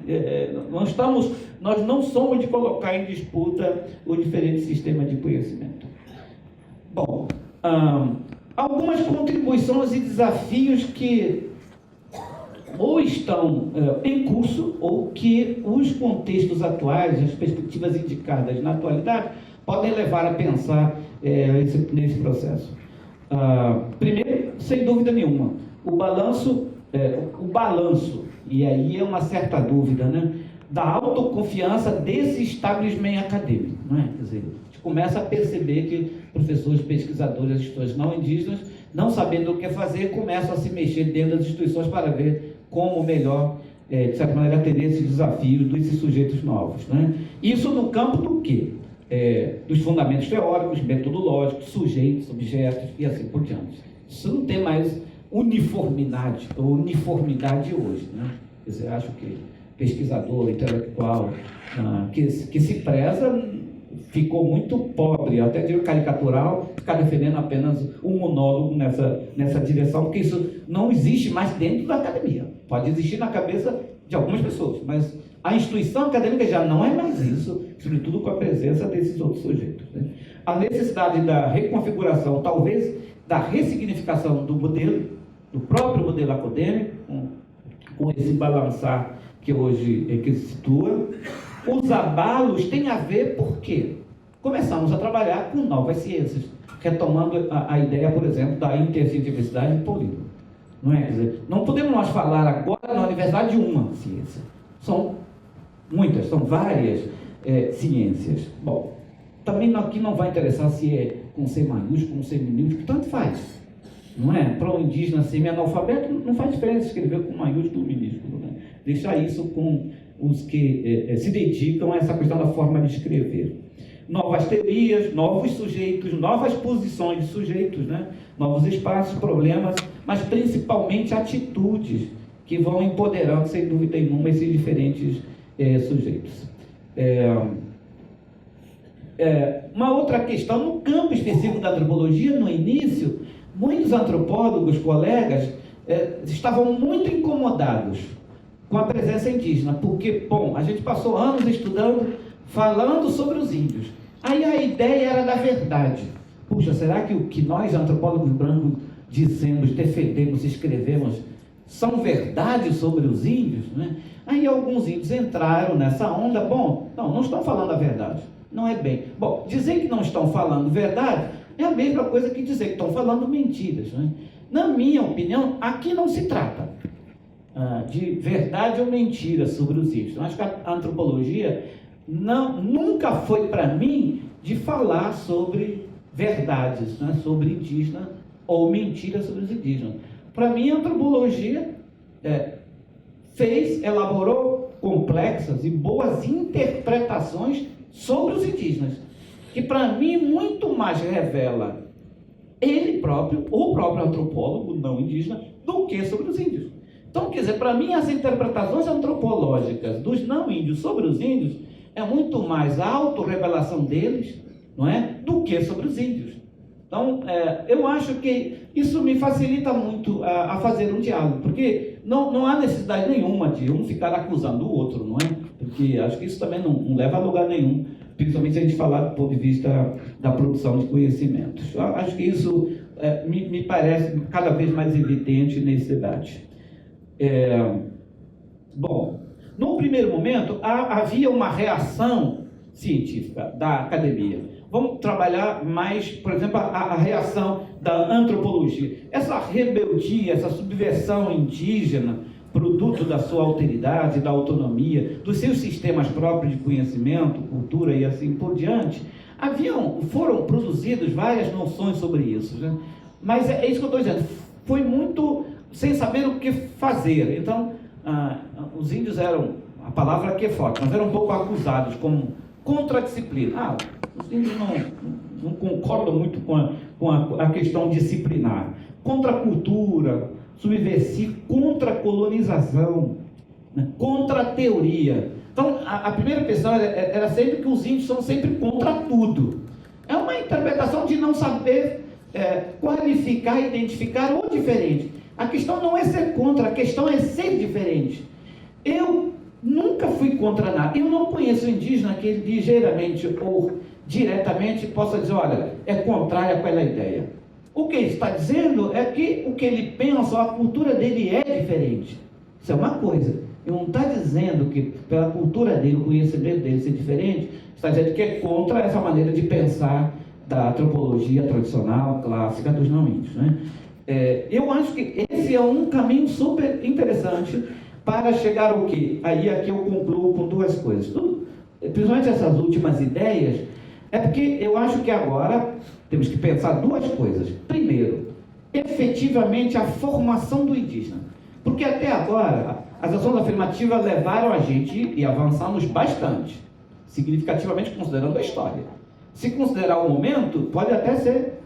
Nós não somos de colocar em disputa o diferente sistema de conhecimento. Bom, algumas contribuições e desafios que ou estão em curso, ou que os contextos atuais, as perspectivas indicadas na atualidade, podem levar a pensar nesse processo. Primeiro, sem dúvida nenhuma, o balanço, e aí é uma certa dúvida, né, da autoconfiança desse establishment acadêmico, não é? Quer dizer, a gente começa a perceber que professores, pesquisadores, instituições não indígenas, não sabendo o que fazer, começam a se mexer dentro das instituições para ver como melhor, de certa maneira, atender esses desafios desses sujeitos novos, né? Isso no campo do quê? Dos fundamentos teóricos, metodológicos, sujeitos, objetos e assim por diante. Isso não tem mais uniformidade hoje, né? Quer dizer, acho que pesquisador, intelectual, que se preza, ficou muito pobre, até digo caricatural, ficar defendendo apenas um monólogo nessa direção, porque isso não existe mais dentro da academia. Pode existir na cabeça de algumas pessoas, mas a instituição acadêmica já não é mais isso, sobretudo com a presença desses outros sujeitos, né? A necessidade da reconfiguração, talvez da ressignificação do modelo, do próprio modelo acadêmico, com esse balançar que hoje que se situa. Os abalos têm a ver porque começamos a trabalhar com novas ciências, retomando a ideia, por exemplo, da intercientificidade política. Não é? Quer dizer, não podemos nós falar agora na universidade de uma ciência. São muitas, são várias ciências. Bom, também aqui não vai interessar se é com C maiúsculo, com C minúsculo, tanto faz. Não é? Para o indígena semi-analfabeto não faz diferença escrever com maiúsculo ou minúsculo, né? Deixar isso com os que se dedicam a essa questão da forma de escrever. Novas teorias, novos sujeitos, novas posições de sujeitos, né? Novos espaços, problemas, mas principalmente atitudes que vão empoderando, sem dúvida nenhuma, esses diferentes sujeitos. Uma outra questão, no campo específico da antropologia, no início, muitos antropólogos, colegas, estavam muito incomodados com a presença indígena, porque, bom, a gente passou anos estudando, falando sobre os índios. Aí a ideia era da verdade. Puxa, será que o que nós, antropólogos brancos, dizemos, defendemos, escrevemos, são verdades sobre os índios, né? Aí alguns índios entraram nessa onda. Bom, não estão falando a verdade. Não é bem. Bom, dizer que não estão falando verdade é a mesma coisa que dizer que estão falando mentiras, né? Na minha opinião, aqui não se trata de verdade ou mentira sobre os índios. Eu acho que a antropologia nunca foi para mim de falar sobre verdades, né, sobre indígena ou mentiras sobre os indígenas. Para mim, a antropologia elaborou complexas e boas interpretações sobre os indígenas, que para mim muito mais revela ele próprio, o próprio antropólogo não indígena, do que sobre os índios. Então, quer dizer, para mim as interpretações antropológicas dos não índios sobre os índios é muito mais a autorrevelação deles, não é, do que sobre os índios. Então, eu acho que isso me facilita muito a fazer um diálogo, porque não há necessidade nenhuma de um ficar acusando o outro, não é? Porque acho que isso também não leva a lugar nenhum, principalmente se a gente falar do ponto de vista da produção de conhecimentos. Eu acho que isso me parece cada vez mais evidente nesse debate. Bom, no primeiro momento, havia uma reação científica da academia. Vamos trabalhar mais, por exemplo, a reação da antropologia. Essa rebeldia, essa subversão indígena, produto da sua alteridade, da autonomia, dos seus sistemas próprios de conhecimento, cultura e assim por diante, foram produzidas várias noções sobre isso, né? Mas é isso que eu estou dizendo, foi muito sem saber o que fazer. Então, os índios eram, a palavra aqui é forte, mas eram um pouco acusados como contradisciplina. Os índios não concordam muito com a questão disciplinar. Contra a cultura, subversivo, contra a colonização, né? Contra a teoria. Então, a primeira questão era sempre que os índios são sempre contra tudo. É uma interpretação de não saber qualificar, identificar o diferente. A questão não é ser contra, a questão é ser diferente. Eu nunca fui contra nada. Eu não conheço indígena que ligeiramente ou diretamente possa dizer, olha, é contrário àquela ideia. O que ele está dizendo é que o que ele pensa, a cultura dele é diferente. Isso é uma coisa. Ele não está dizendo que pela cultura dele, o conhecimento dele ser diferente, está dizendo que é contra essa maneira de pensar da antropologia tradicional, clássica dos não índios, né? Eu acho que esse é um caminho super interessante para chegar ao quê? Aí aqui eu concluo com duas coisas. Principalmente essas últimas ideias, é porque eu acho que agora temos que pensar duas coisas. Primeiro, efetivamente a formação do indígena. Porque até agora, as ações afirmativas levaram a gente e avançamos bastante, significativamente considerando a história. Se considerar o momento, pode até ser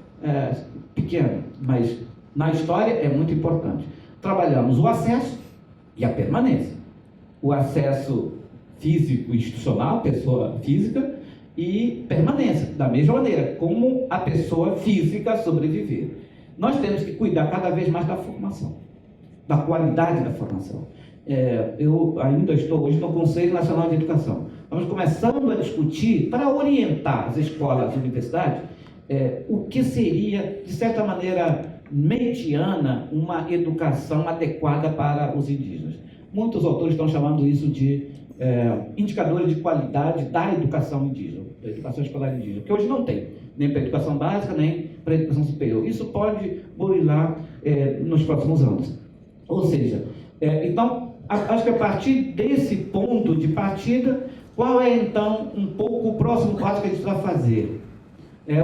pequeno, mas na história é muito importante. Trabalhamos o acesso e a permanência. O acesso físico, institucional, pessoa física, e permanência, da mesma maneira, como a pessoa física sobreviver. Nós temos que cuidar cada vez mais da formação, da qualidade da formação. Eu ainda estou hoje no Conselho Nacional de Educação. Estamos começando a discutir, para orientar as escolas, as universidades, o que seria, de certa maneira, mediana, uma educação adequada para os indígenas. Muitos autores estão chamando isso de indicadores de qualidade da educação indígena, da educação escolar indígena, que hoje não tem, nem para a educação básica, nem para a educação superior. Isso pode burilar nos próximos anos. Ou seja, então, acho que a partir desse ponto de partida, qual é então um pouco o próximo passo que a gente vai fazer?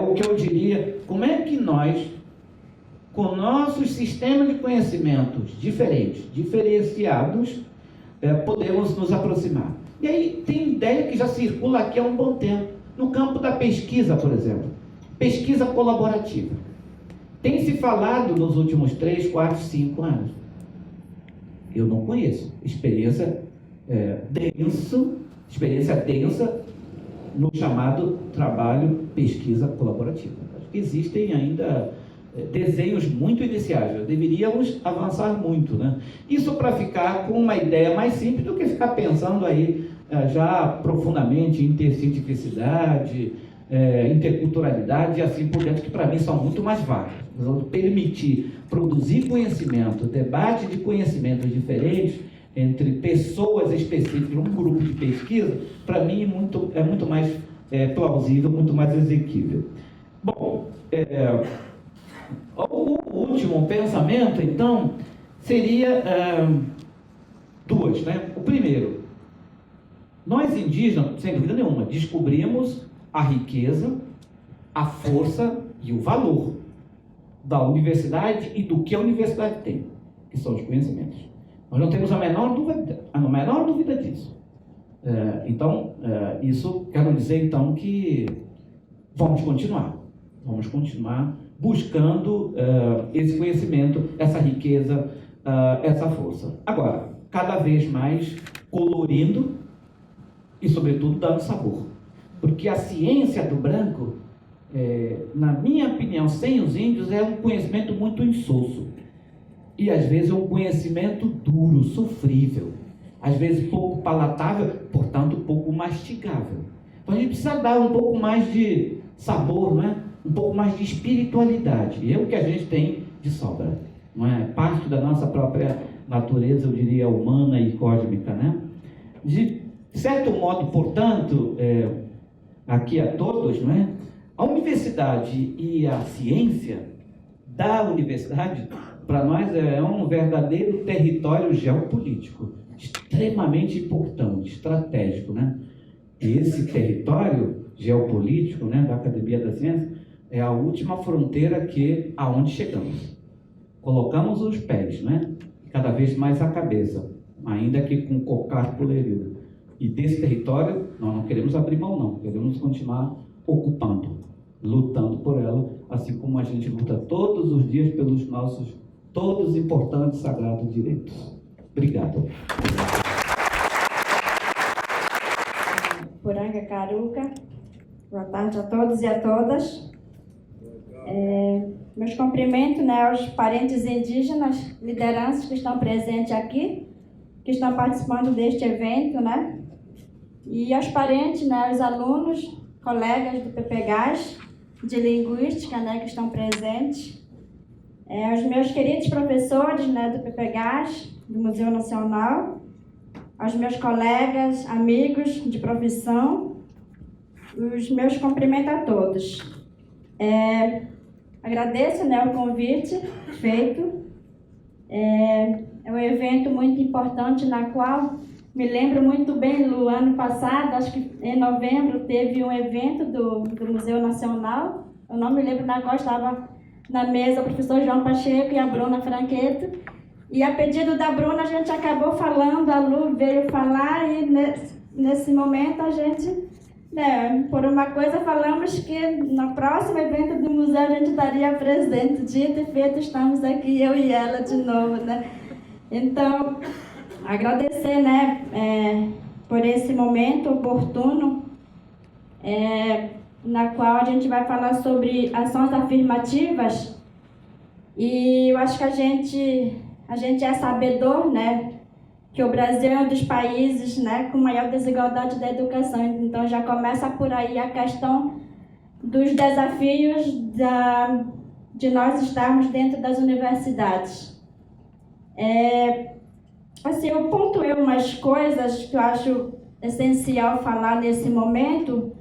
O que eu diria, como é que nós, com nossos sistemas de conhecimentos diferentes, diferenciados, podemos nos aproximar. E aí tem ideia que já circula aqui há um bom tempo, no campo da pesquisa, por exemplo. Pesquisa colaborativa. Tem se falado nos últimos 3, 4, 5 anos. Eu não conheço. Experiência densa no chamado trabalho pesquisa colaborativa. Acho que existem ainda desenhos muito iniciais, deveríamos avançar muito, né? Isso para ficar com uma ideia mais simples do que ficar pensando aí já profundamente em intercientificidade, interculturalidade e assim por diante, que para mim são muito mais válidos. Permitir produzir conhecimento, debate de conhecimentos diferentes entre pessoas específicas, um grupo de pesquisa, para mim é muito mais plausível, muito mais exequível. Bom, o último pensamento, então, seria duas, né? O primeiro, nós indígenas, sem dúvida nenhuma, descobrimos a riqueza, a força e o valor da universidade e do que a universidade tem, que são os conhecimentos. Nós não temos a menor dúvida disso. Então, isso quero dizer, então, que vamos continuar buscando esse conhecimento, essa riqueza, essa força. Agora, cada vez mais colorindo e, sobretudo, dando sabor. Porque a ciência do branco, na minha opinião, sem os índios, é um conhecimento muito insosso. E, às vezes, é um conhecimento duro, sofrível. Às vezes, pouco palatável, portanto, pouco mastigável. Então, a gente precisa dar um pouco mais de sabor, não é? Um pouco mais de espiritualidade. E é o que a gente tem de sobra. Não é? Parte da nossa própria natureza, eu diria, humana e cósmica, né? De certo modo, portanto, aqui a todos, não é? A universidade e a ciência da universidade, para nós, é um verdadeiro território geopolítico, extremamente importante, estratégico, né? Esse território geopolítico, né, da Academia da Ciência, é a última fronteira aonde chegamos. Colocamos os pés, né? Cada vez mais a cabeça, ainda que com cocar pulerilho. E desse território, nós não queremos abrir mão, não. Queremos continuar ocupando, lutando por ela, assim como a gente luta todos os dias pelos nossos, todos importantes, sagrados direitos. Obrigado. Poranga Caruca, boa tarde a todos e a todas. Meus cumprimentos, né, aos parentes indígenas, lideranças que estão presentes aqui, que estão participando deste evento, né? E aos parentes, né, aos alunos, colegas do PPGás, de Linguística, né, que estão presentes. Aos meus queridos professores, né, do PPGás, do Museu Nacional, aos meus colegas, amigos de profissão, os meus cumprimentos a todos. Agradeço, né, o convite feito. É um evento muito importante, na qual me lembro muito bem, no ano passado, acho que em novembro, teve um evento do Museu Nacional. Eu não me lembro na qual estava na mesa o professor João Pacheco e a Bruna Franqueto. E a pedido da Bruna, a gente acabou falando, a Lu veio falar, e nesse momento a gente, por uma coisa, falamos que no próximo evento do museu a gente estaria presente. Dito e feito, estamos aqui, eu e ela de novo, né? Então, agradecer, por esse momento oportuno, na qual a gente vai falar sobre ações afirmativas. E eu acho que a gente é sabedor, que o Brasil é um dos países, com maior desigualdade da educação. Então já começa por aí a questão dos desafios de nós estarmos dentro das universidades. Eu pontuei umas coisas que eu acho essencial falar nesse momento,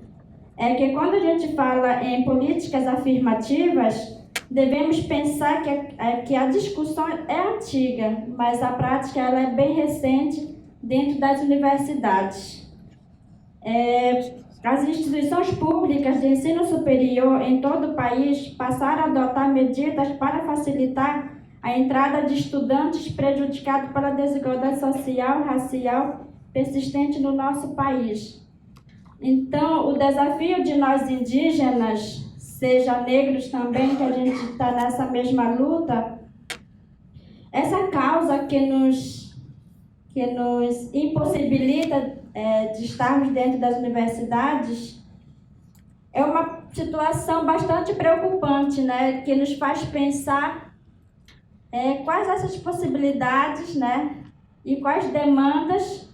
é que quando a gente fala em políticas afirmativas, devemos pensar que a discussão é antiga, mas a prática ela é bem recente dentro das universidades. As instituições públicas de ensino superior em todo o país passaram a adotar medidas para facilitar a entrada de estudantes prejudicados pela desigualdade social e racial persistente no nosso país. Então, o desafio de nós indígenas, seja negros também, que a gente está nessa mesma luta, essa causa que nos impossibilita de estarmos dentro das universidades, é uma situação bastante preocupante, que nos faz pensar quais essas possibilidades, e quais demandas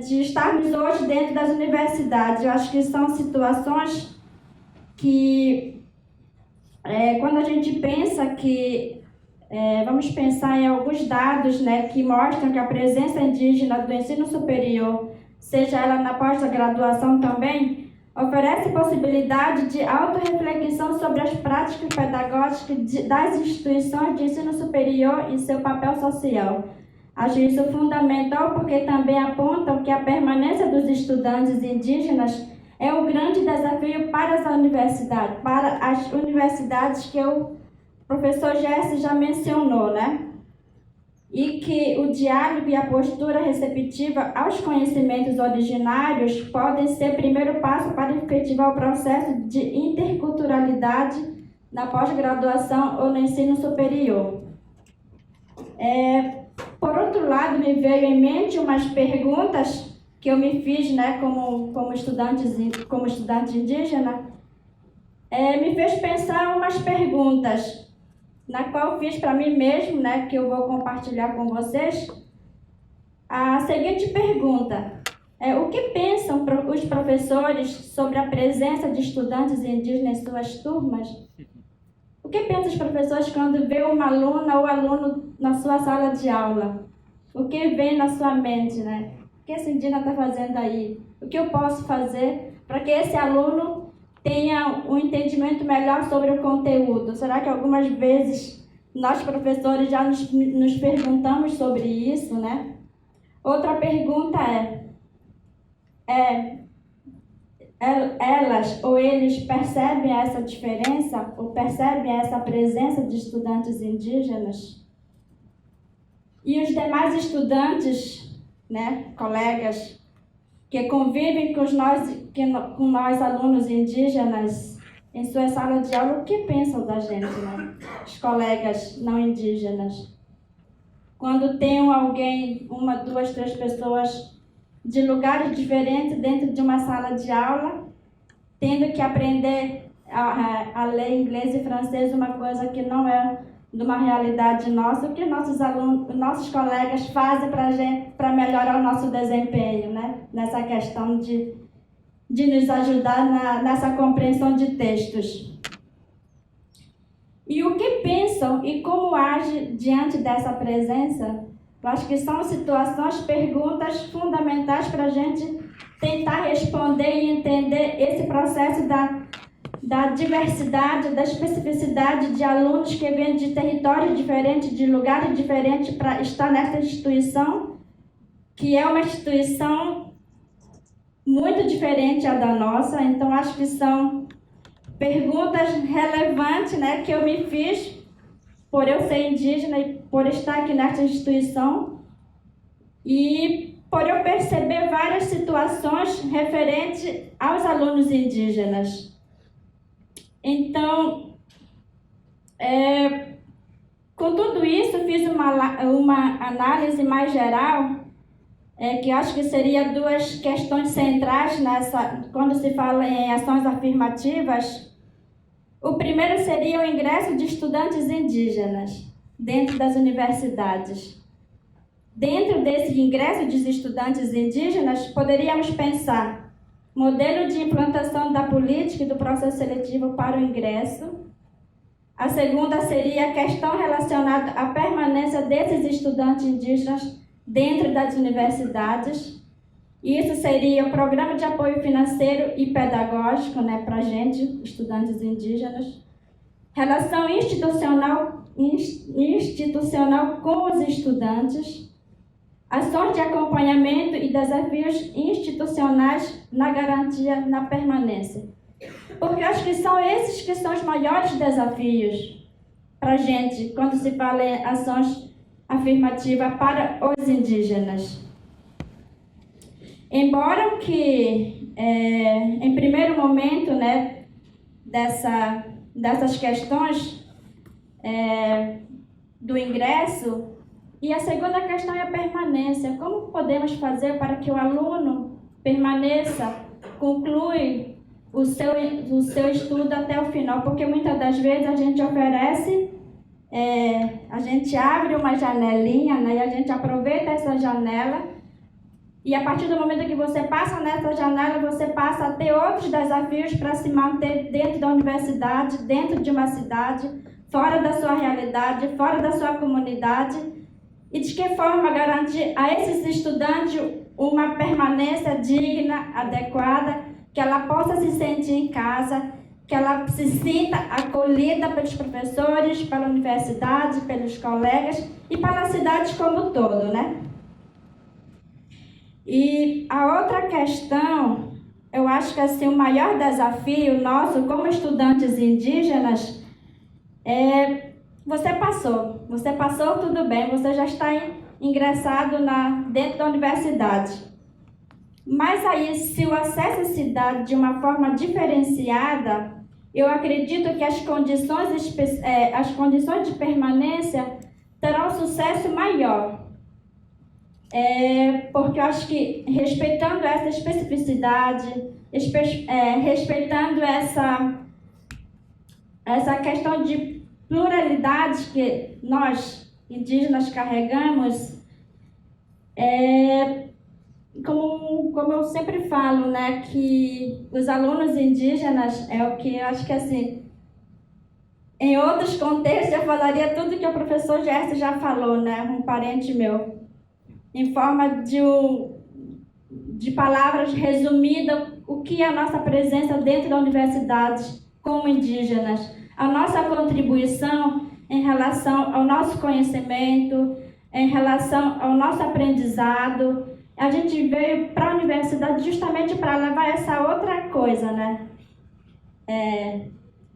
de estarmos hoje dentro das universidades. Eu acho que são situações que, quando a gente pensa que, vamos pensar em alguns dados, que mostram que a presença indígena do ensino superior, seja ela na pós-graduação também, oferece possibilidade de autorreflexão sobre as práticas pedagógicas das instituições de ensino superior e seu papel social. Acho isso fundamental porque também apontam que a permanência dos estudantes indígenas é um grande desafio para as universidades que o professor Jesse já mencionou, E que o diálogo e a postura receptiva aos conhecimentos originários podem ser o primeiro passo para efetivar o processo de interculturalidade na pós-graduação ou no ensino superior. Por outro lado, me veio em mente umas perguntas que eu me fiz, como estudante indígena, me fez pensar umas perguntas, na qual eu fiz para mim mesmo, que eu vou compartilhar com vocês. A seguinte pergunta: o que pensam os professores sobre a presença de estudantes indígenas em suas turmas? O que pensam os professores quando vê uma aluna ou aluno na sua sala de aula? O que vem na sua mente, O que esse indígena está fazendo aí? O que eu posso fazer para que esse aluno tenha um entendimento melhor sobre o conteúdo? Será que algumas vezes nós, professores, já nos perguntamos sobre isso, Outra pergunta elas ou eles percebem essa diferença ou percebem essa presença de estudantes indígenas? E os demais estudantes, colegas, que convivem com nós alunos indígenas em sua sala de aula, o que pensam da gente, Os colegas não indígenas. Quando tem alguém, 1, 2, 3 pessoas de lugares diferentes dentro de uma sala de aula, tendo que aprender a ler inglês e francês, uma coisa que não é de uma realidade nossa, o que nossos colegas fazem para melhorar o nosso desempenho, nessa questão de nos ajudar nessa compreensão de textos. E o que pensam e como agem diante dessa presença? Eu acho que são situações, perguntas fundamentais para a gente tentar responder e entender esse processo da diversidade, da especificidade de alunos que vêm de territórios diferentes, de lugares diferentes para estar nessa instituição, que é uma instituição muito diferente da nossa. Então, acho que são perguntas relevantes, né, que eu me fiz por eu ser indígena e por estar aqui nessa instituição e por eu perceber várias situações referentes aos alunos indígenas. Então, com tudo isso, fiz uma análise mais geral, que acho que seria duas questões centrais quando se fala em ações afirmativas. O primeiro seria o ingresso de estudantes indígenas dentro das universidades. Dentro desse ingresso de estudantes indígenas, poderíamos pensar modelo de implantação da política e do processo seletivo para o ingresso. A segunda seria a questão relacionada à permanência desses estudantes indígenas dentro das universidades. Isso seria o programa de apoio financeiro e pedagógico, né, para a gente, estudantes indígenas. Relação institucional com os estudantes. Ações de acompanhamento e desafios institucionais na garantia na permanência. Porque eu acho que são esses que são os maiores desafios para a gente quando se fala em ações afirmativas para os indígenas. Embora que, em primeiro momento, né, dessas questões do ingresso, e a segunda questão é a permanência. Como podemos fazer para que o aluno permaneça, conclui o seu estudo até o final? Porque muitas das vezes a gente oferece, a gente abre uma janelinha, né, e a gente aproveita essa janela, e a partir do momento que você passa nessa janela, você passa a ter outros desafios para se manter dentro da universidade, dentro de uma cidade, fora da sua realidade, fora da sua comunidade. E de que forma garantir a esses estudantes uma permanência digna, adequada, que ela possa se sentir em casa, que ela se sinta acolhida pelos professores, pela universidade, pelos colegas e pela cidade como um todo, né? E a outra questão, eu acho que assim, o maior desafio nosso como estudantes indígenas você passou, tudo bem, você já está ingressado dentro da universidade. Mas aí, se o acesso se dá de uma forma diferenciada, eu acredito que as condições de permanência terão um sucesso maior. Porque eu acho que, respeitando essa especificidade, respeitando essa questão de pluralidade que nós, indígenas, carregamos, como eu sempre falo, né, que os alunos indígenas é o que eu acho que, assim, em outros contextos eu falaria tudo que o professor Gerson já falou, né, um parente meu, em forma de palavras resumidas, o que é a nossa presença dentro da universidade como indígenas. A nossa contribuição em relação ao nosso conhecimento, em relação ao nosso aprendizado. A gente veio para a universidade justamente para levar essa outra coisa, né?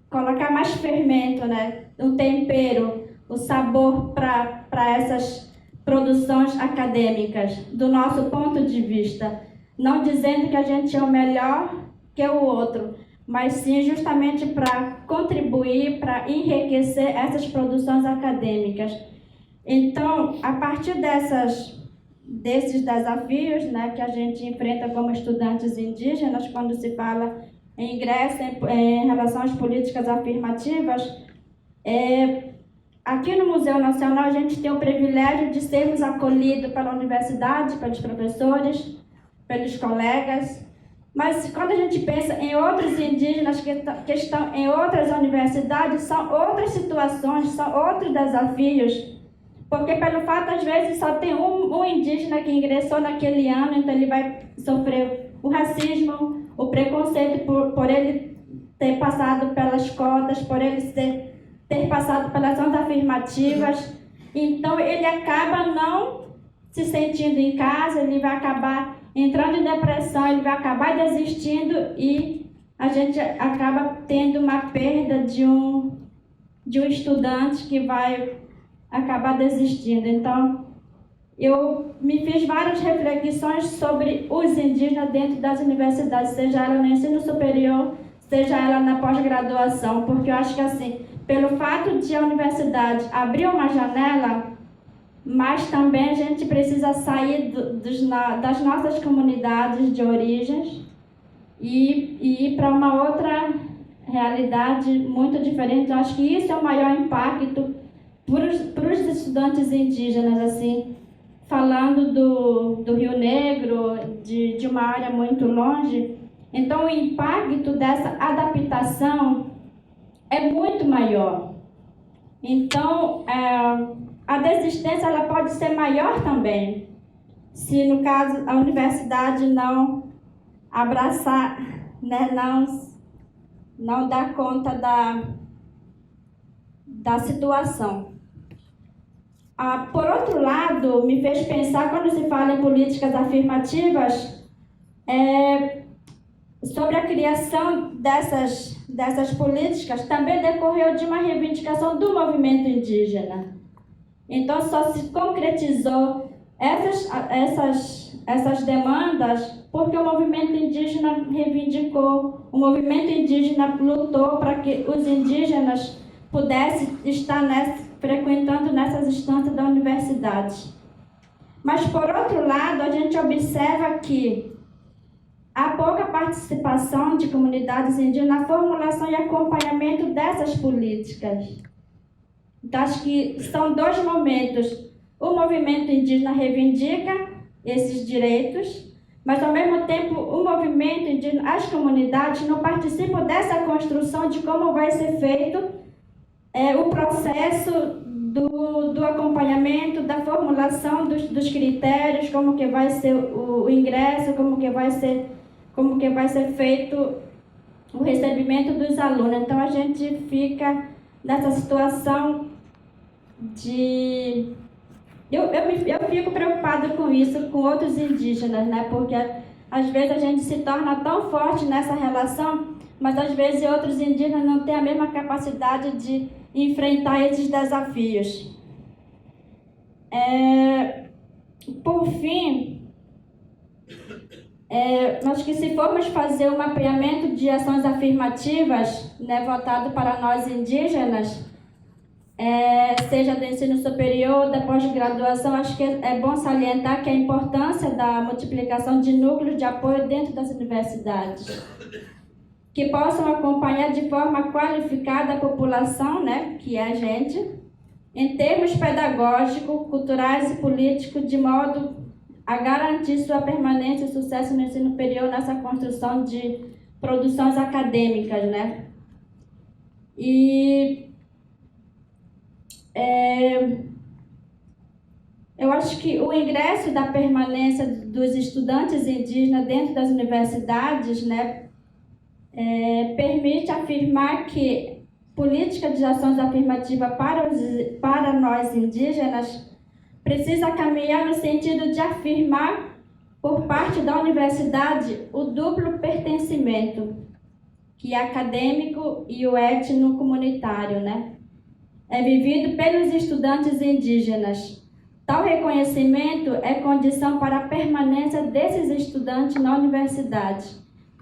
Colocar mais fermento, né? O tempero, o sabor para essas produções acadêmicas, do nosso ponto de vista. Não dizendo que a gente é o melhor que o outro, mas sim justamente para contribuir, para enriquecer essas produções acadêmicas. Então, a partir desses desafios, né, que a gente enfrenta como estudantes indígenas, quando se fala em ingresso em relação às políticas afirmativas, aqui no Museu Nacional a gente tem o privilégio de sermos acolhidos pela universidade, pelos professores, pelos colegas. Mas quando a gente pensa em outros indígenas que estão em outras universidades, são outras situações, são outros desafios. Porque pelo fato, às vezes, só tem um indígena que ingressou naquele ano, então ele vai sofrer o racismo, o preconceito por ele ter passado pelas cotas, por ele ter passado pelas ações afirmativas. Então, ele acaba não se sentindo em casa, ele vai acabar entrando em depressão, ele vai acabar desistindo e a gente acaba tendo uma perda de um estudante que vai acabar desistindo. Então, eu me fiz várias reflexões sobre os indígenas dentro das universidades, seja ela no ensino superior, seja ela na pós-graduação, porque eu acho que assim, pelo fato de a universidade abrir uma janela, mas também a gente precisa sair das nossas comunidades de origens e ir para uma outra realidade muito diferente. Eu acho que isso é o maior impacto para os estudantes indígenas, assim, falando do Rio Negro, de uma área muito longe. Então, o impacto dessa adaptação é muito maior. Então, a desistência ela pode ser maior também, se, no caso, a universidade não abraçar, né, não dar conta da situação. Por outro lado, me fez pensar, quando se fala em políticas afirmativas, sobre a criação dessas políticas, também decorreu de uma reivindicação do movimento indígena. Então, só se concretizou essas demandas porque o movimento indígena reivindicou, o movimento indígena lutou para que os indígenas pudessem estar frequentando nessas instâncias da universidade. Mas, por outro lado, a gente observa que há pouca participação de comunidades indígenas na formulação e acompanhamento dessas políticas. Então, acho que são dois momentos. O movimento indígena reivindica esses direitos, mas, ao mesmo tempo, o movimento indígena, as comunidades não participam dessa construção de como vai ser feito o processo do acompanhamento, da formulação dos critérios, como que vai ser o ingresso, como que vai ser feito o recebimento dos alunos. Então, a gente fica nessa situação de... Eu fico preocupada com isso, com outros indígenas, né? Porque às vezes a gente se torna tão forte nessa relação, mas às vezes outros indígenas não têm a mesma capacidade de enfrentar esses desafios. Por fim, acho que se formos fazer um mapeamento de ações afirmativas, né, voltado para nós indígenas, seja do ensino superior, da pós-graduação, acho que é bom salientar que a importância da multiplicação de núcleos de apoio dentro das universidades, que possam acompanhar de forma qualificada a população, né, que é a gente, em termos pedagógicos, culturais e políticos, de modo a garantir sua permanência e sucesso no ensino superior nessa construção de produções acadêmicas, né? E eu acho que o ingresso da permanência dos estudantes indígenas dentro das universidades, né, permite afirmar que política de ações afirmativas para nós indígenas precisa caminhar no sentido de afirmar, por parte da universidade, o duplo pertencimento, que é acadêmico e o étnico-comunitário, né? É vivido pelos estudantes indígenas. Tal reconhecimento é condição para a permanência desses estudantes na universidade,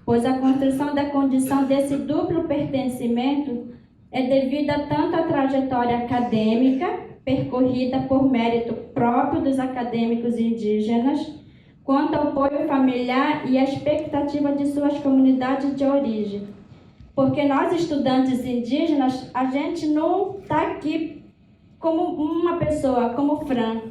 pois a construção da condição desse duplo pertencimento é devida tanto à trajetória acadêmica, percorrida por mérito próprio dos acadêmicos indígenas, quanto ao apoio familiar e à expectativa de suas comunidades de origem. Porque nós, estudantes indígenas, a gente não está aqui como uma pessoa, como Fran.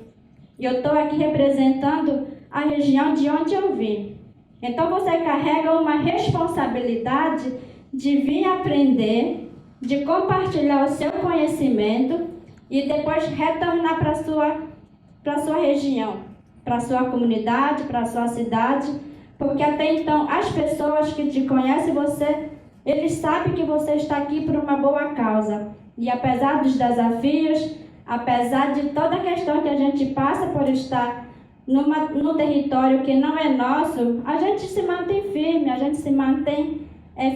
E eu estou aqui representando a região de onde eu vim. Então, você carrega uma responsabilidade de vir aprender, de compartilhar o seu conhecimento e depois retornar para a sua região, para a sua comunidade, para a sua cidade, porque até então as pessoas que te conhecem, você eles sabem que você está aqui por uma boa causa. E apesar dos desafios, apesar de toda a questão que a gente passa por estar no território que não é nosso, a gente se mantém firme, a gente se mantém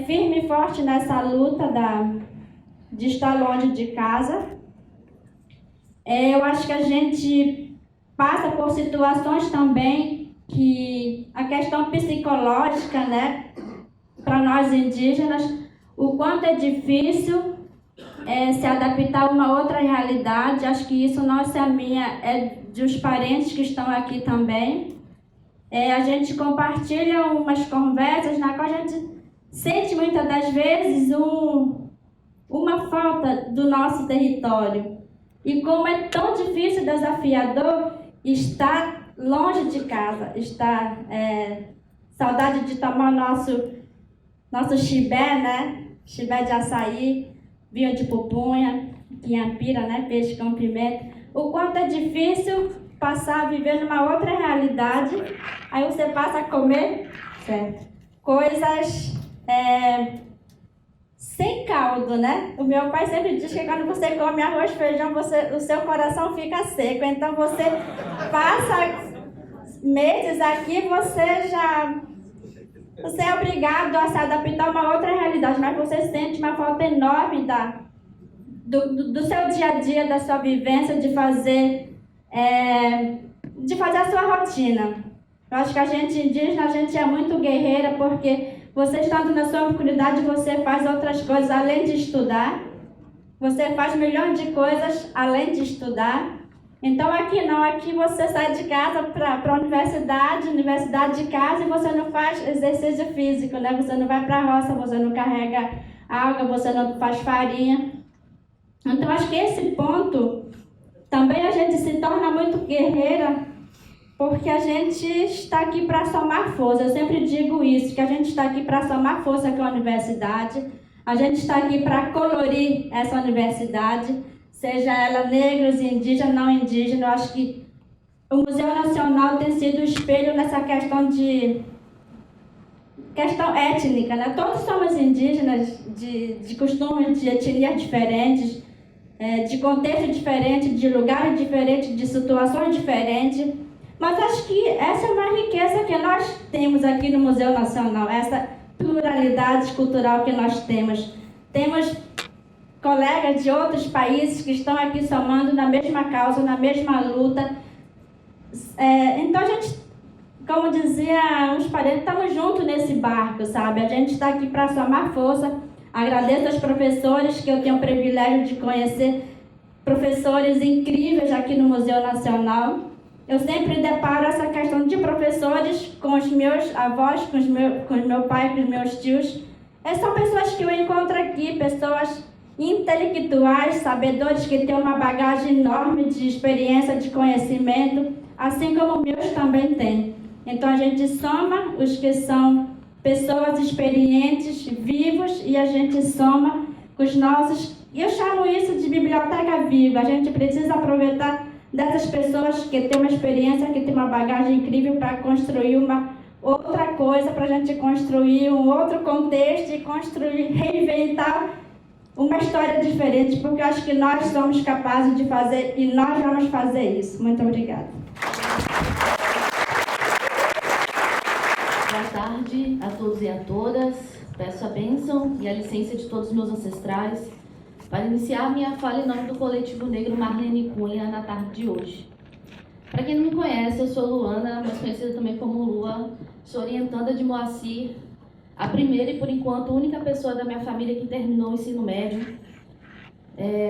firme e forte nessa luta de estar longe de casa. Eu acho que a gente passa por situações também que a questão psicológica, né, para nós indígenas, o quanto é difícil se adaptar a uma outra realidade. Acho que isso não é minha, é dos parentes que estão aqui também. A gente compartilha umas conversas na qual a gente sente muitas das vezes uma falta do nosso território. E como é tão difícil e desafiador estar longe de casa, estar saudade de tomar nosso chibé, né? Chibé de açaí, vinho de pupunha, quinhapira, né? Peixe com pimenta. O quanto é difícil passar a viver numa outra realidade, aí você passa a comer, certo, coisas sem caldo, né? O meu pai sempre diz que quando você come arroz e feijão, o seu coração fica seco. Então você passa meses aqui, você é obrigado a se adaptar a uma outra realidade, mas você sente uma falta enorme do seu dia a dia, da sua vivência, de fazer a sua rotina. Eu acho que a gente indígena, a gente é muito guerreira, porque você estando na sua comunidade, você faz outras coisas além de estudar. Você faz milhões de coisas além de estudar. Então aqui não, aqui você sai de casa para a universidade de casa, e você não faz exercício físico, né? Você não vai para a roça, você não carrega água, você não faz farinha. Então acho que esse ponto também a gente se torna muito guerreira, porque a gente está aqui para somar força. Eu sempre digo isso, que a gente está aqui para somar força com a universidade, a gente está aqui para colorir essa universidade, seja ela negros, indígenas, não indígenas. Eu acho que o Museu Nacional tem sido espelho nessa questão étnica, né? Todos somos indígenas, de costumes, de etnias diferentes, de contexto diferente, de lugares diferentes, de situações diferentes. Mas acho que essa é uma riqueza que nós temos aqui no Museu Nacional, essa pluralidade cultural que nós temos. Temos colegas de outros países que estão aqui somando na mesma causa, na mesma luta. Então a gente, como dizia uns parentes, estamos juntos nesse barco, sabe? A gente está aqui para somar força. Agradeço aos professores, que eu tenho o privilégio de conhecer professores incríveis aqui no Museu Nacional. Eu sempre deparo essa questão de professores com os meus avós, com meu pai, com os meus tios. São pessoas que eu encontro aqui, pessoas intelectuais, sabedores, que têm uma bagagem enorme de experiência, de conhecimento, assim como meus também têm. Então a gente soma os que são pessoas experientes, vivos, e a gente soma os nossos. E eu chamo isso de biblioteca viva. A gente precisa aproveitar dessas pessoas que têm uma experiência, que têm uma bagagem incrível, para construir uma outra coisa, para a gente construir um outro contexto e reinventar uma história diferente, porque eu acho que nós somos capazes de fazer, e nós vamos fazer isso. Muito obrigada. Boa tarde a todos e a todas. Peço a bênção e a licença de todos os meus ancestrais para iniciar minha fala em nome do Coletivo Negro Marlene Cunha na tarde de hoje. Para quem não me conhece, eu sou Luana, mais conhecida também como Lua, sou orientanda de Moacir, a primeira e, por enquanto, única pessoa da minha família que terminou o ensino médio,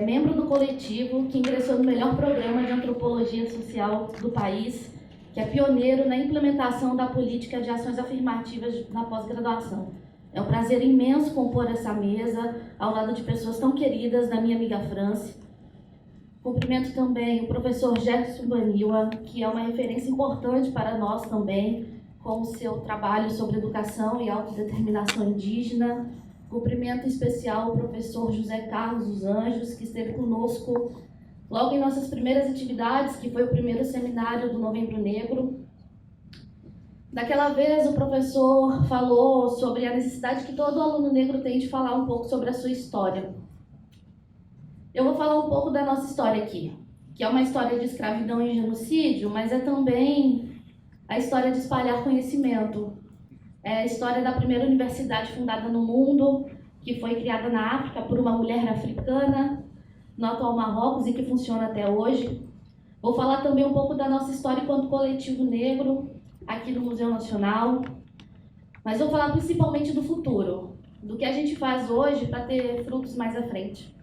membro do coletivo que ingressou no melhor programa de antropologia social do país, que é pioneiro na implementação da política de ações afirmativas na pós-graduação. É um prazer imenso compor essa mesa ao lado de pessoas tão queridas da minha amiga France. Cumprimento também o professor Gerson Baniwa, que é uma referência importante para nós também, com o seu trabalho sobre educação e autodeterminação indígena. Cumprimento em especial o professor José Carlos dos Anjos, que esteve conosco logo em nossas primeiras atividades, que foi o primeiro seminário do Novembro Negro. Daquela vez, o professor falou sobre a necessidade que todo aluno negro tem de falar um pouco sobre a sua história. Eu vou falar um pouco da nossa história aqui, que é uma história de escravidão e genocídio, mas é também a história de espalhar conhecimento. É a história da primeira universidade fundada no mundo, que foi criada na África por uma mulher africana, no atual Marrocos, e que funciona até hoje. Vou falar também um pouco da nossa história enquanto coletivo negro, aqui no Museu Nacional, mas vou falar principalmente do futuro, do que a gente faz hoje para ter frutos mais à frente.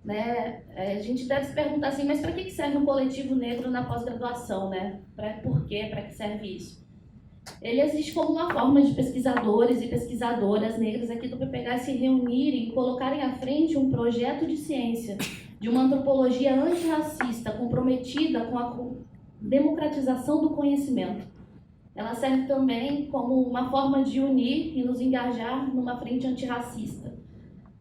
Né? A gente deve se perguntar assim, mas para que serve um coletivo negro na pós-graduação? Né? Por quê? Para que serve isso? Ele existe como uma forma de pesquisadores e pesquisadoras negras aqui do PPGás se reunirem e colocarem à frente um projeto de ciência, de uma antropologia antirracista comprometida com a democratização do conhecimento. Ela serve também como uma forma de unir e nos engajar numa frente antirracista.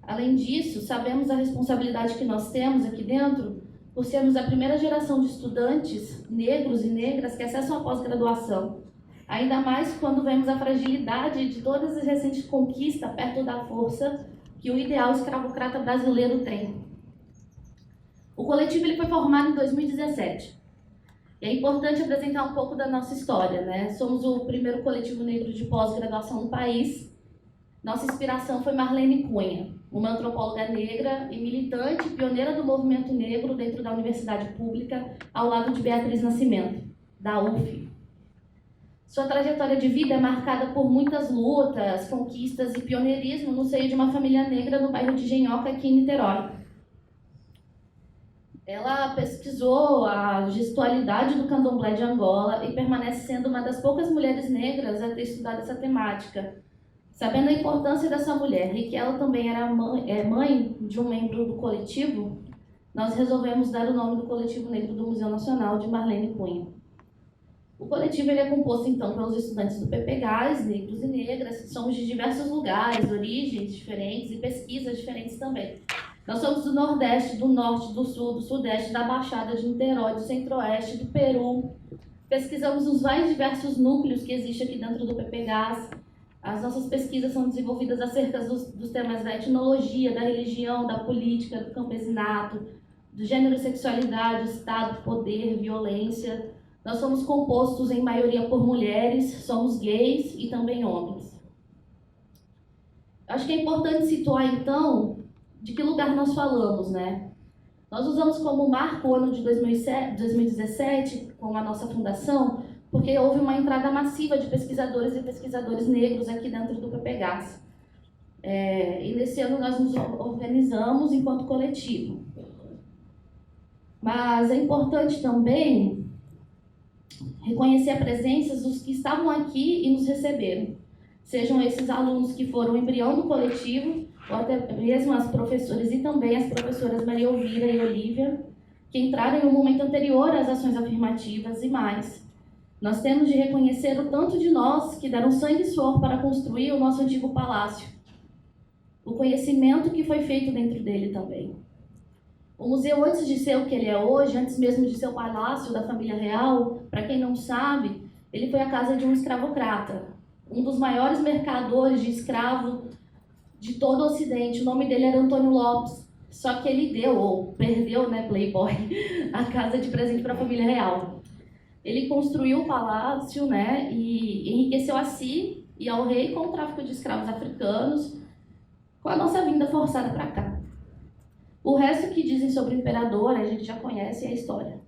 Além disso, sabemos a responsabilidade que nós temos aqui dentro por sermos a primeira geração de estudantes negros e negras que acessam a pós-graduação. Ainda mais quando vemos a fragilidade de todas as recentes conquistas perto da força que o ideal escravocrata brasileiro tem. O coletivo ele foi formado em 2017. E é importante apresentar um pouco da nossa história, né? Somos o primeiro coletivo negro de pós-graduação no país. Nossa inspiração foi Marlene Cunha, uma antropóloga negra e militante, pioneira do movimento negro dentro da universidade pública, ao lado de Beatriz Nascimento, da UF. Sua trajetória de vida é marcada por muitas lutas, conquistas e pioneirismo no seio de uma família negra no bairro de Genhoca, aqui em Niterói. Ela pesquisou a gestualidade do candomblé de Angola e permanece sendo uma das poucas mulheres negras a ter estudado essa temática. Sabendo a importância dessa mulher e que ela também era mãe de um membro do coletivo, nós resolvemos dar o nome do Coletivo Negro do Museu Nacional de Marlene Cunha. O coletivo ele é composto, então, pelos estudantes do PPGás, negros e negras, que somos de diversos lugares, origens diferentes e pesquisas diferentes também. Nós somos do Nordeste, do Norte, do Sul, do Sudeste, da Baixada de Niterói, do Centro-Oeste, do Peru. Pesquisamos os mais diversos núcleos que existem aqui dentro do PPGás. As nossas pesquisas são desenvolvidas acerca dos temas da etnologia, da religião, da política, do campesinato, do gênero e sexualidade, Estado, poder, violência. Nós somos compostos em maioria por mulheres, somos gays e também homens. Acho que é importante situar, então, de que lugar nós falamos, né? Nós usamos como marco o ano de 2017, com a nossa fundação, porque houve uma entrada massiva de pesquisadores e pesquisadores negros aqui dentro do PPGás. E nesse ano nós nos organizamos enquanto coletivo. Mas é importante também reconhecer a presença dos que estavam aqui e nos receberam. Sejam esses alunos que foram o embrião do coletivo, ou até mesmo as professoras e também as professoras Maria Elvira e Olívia, que entraram em um momento anterior às ações afirmativas e mais. Nós temos de reconhecer o tanto de nós que deram sangue e suor para construir o nosso antigo palácio. O conhecimento que foi feito dentro dele também. O museu, antes de ser o que ele é hoje, antes mesmo de ser o palácio da família real, para quem não sabe, ele foi a casa de um escravocrata, um dos maiores mercadores de escravo de todo o Ocidente. O nome dele era Antônio Lopes, só que ele deu, ou perdeu, né, Playboy, a casa de presente para a família real. Ele construiu o palácio, né, e enriqueceu a si e ao rei com o tráfico de escravos africanos, com a nossa vinda forçada para cá. O resto que dizem sobre o imperador, a gente já conhece a história.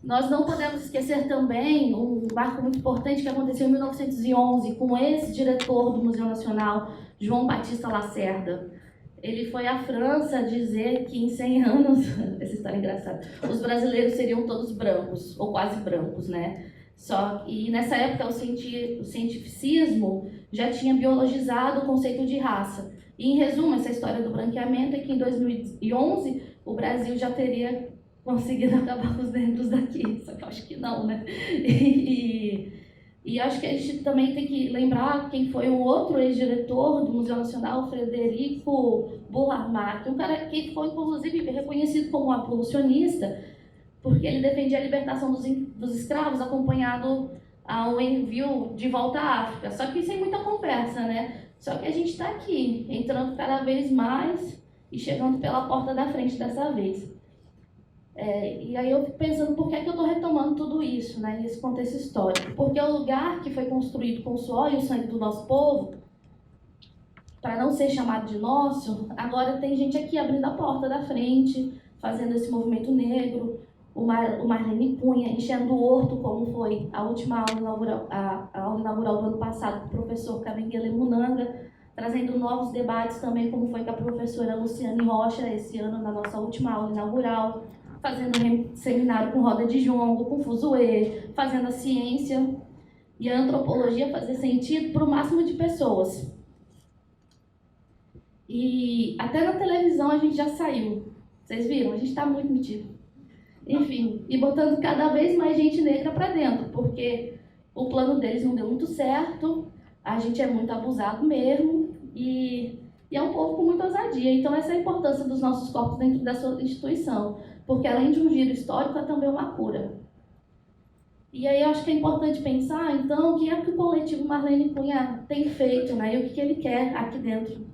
Nós não podemos esquecer também um marco muito importante que aconteceu em 1911 com esse diretor do Museu Nacional, João Batista Lacerda. Ele foi à França dizer que em 100 anos, essa história é engraçada, os brasileiros seriam todos brancos, ou quase brancos, né? E nessa época o cientificismo já tinha biologizado o conceito de raça. E, em resumo, essa história do branqueamento é que em 2011 o Brasil já teria conseguido acabar com os negros daqui, só que eu acho que não, né? E acho que a gente também tem que lembrar quem foi o outro ex-diretor do Museu Nacional, Frederico Bourlamarque, um cara que foi, inclusive, reconhecido como abolicionista, porque ele defendia a libertação dos escravos, acompanhado ao envio de volta à África, só que sem muita conversa, né? Só que a gente está aqui, entrando cada vez mais e chegando pela porta da frente dessa vez. E aí eu fico pensando por que eu estou retomando tudo isso, né, nesse contexto histórico. Porque o lugar que foi construído com o suor e o sangue do nosso povo, para não ser chamado de nosso, agora tem gente aqui abrindo a porta da frente, fazendo esse movimento negro, o Marlene Cunha enchendo o horto, como foi a última aula inaugural do ano passado com o professor Kabengele Munanga, trazendo novos debates também, como foi com a professora Luciane Rocha, esse ano, na nossa última aula inaugural, fazendo seminário com roda de jongo, com fuzuê, fazendo a ciência e a antropologia fazer sentido para o máximo de pessoas. E até na televisão a gente já saiu. Vocês viram? A gente está muito metido. Enfim, e botando cada vez mais gente negra para dentro, porque o plano deles não deu muito certo, a gente é muito abusado mesmo, e é um povo com muita ousadia. Então essa é a importância dos nossos corpos dentro da sua instituição, porque além de um giro histórico, é também uma cura. E aí eu acho que é importante pensar, então, o que é que o coletivo Marlene Cunha tem feito, né, e o que ele quer aqui dentro.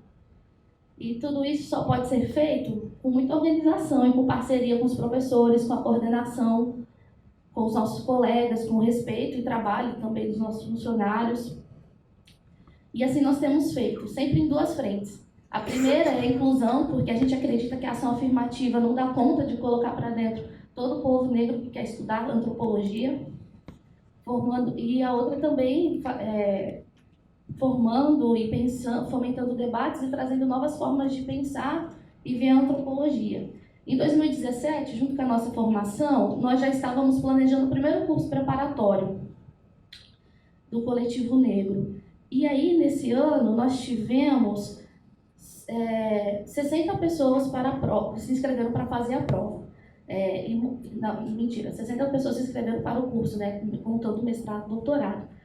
E tudo isso só pode ser feito com muita organização e com parceria com os professores, com a coordenação, com os nossos colegas, com respeito e trabalho também dos nossos funcionários. E assim nós temos feito, sempre em duas frentes. A primeira é a inclusão, porque a gente acredita que a ação afirmativa não dá conta de colocar para dentro todo o povo negro que quer estudar antropologia, e a outra também formando e pensando, fomentando debates e trazendo novas formas de pensar e ver a antropologia. Em 2017, junto com a nossa formação, nós já estávamos planejando o primeiro curso preparatório do Coletivo Negro. E aí, nesse ano, nós tivemos 60 pessoas para a prova, se inscreveram para fazer a prova. Mentira, 60 pessoas se inscreveram para o curso, né, contando mestrado e doutorado.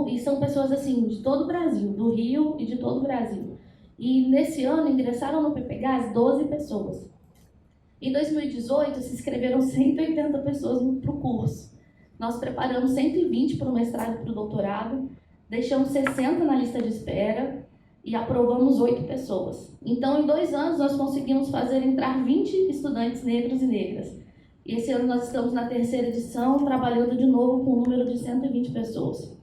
E são pessoas assim de todo o Brasil, do Rio e de todo o Brasil. E nesse ano ingressaram no PPGás 12 pessoas. Em 2018 se inscreveram 180 pessoas para o curso. Nós preparamos 120 para o mestrado e para o doutorado, deixamos 60 na lista de espera e aprovamos 8 pessoas. Então, em 2 anos, nós conseguimos fazer entrar 20 estudantes negros e negras. E esse ano nós estamos na 3ª edição, trabalhando de novo com um número de 120 pessoas.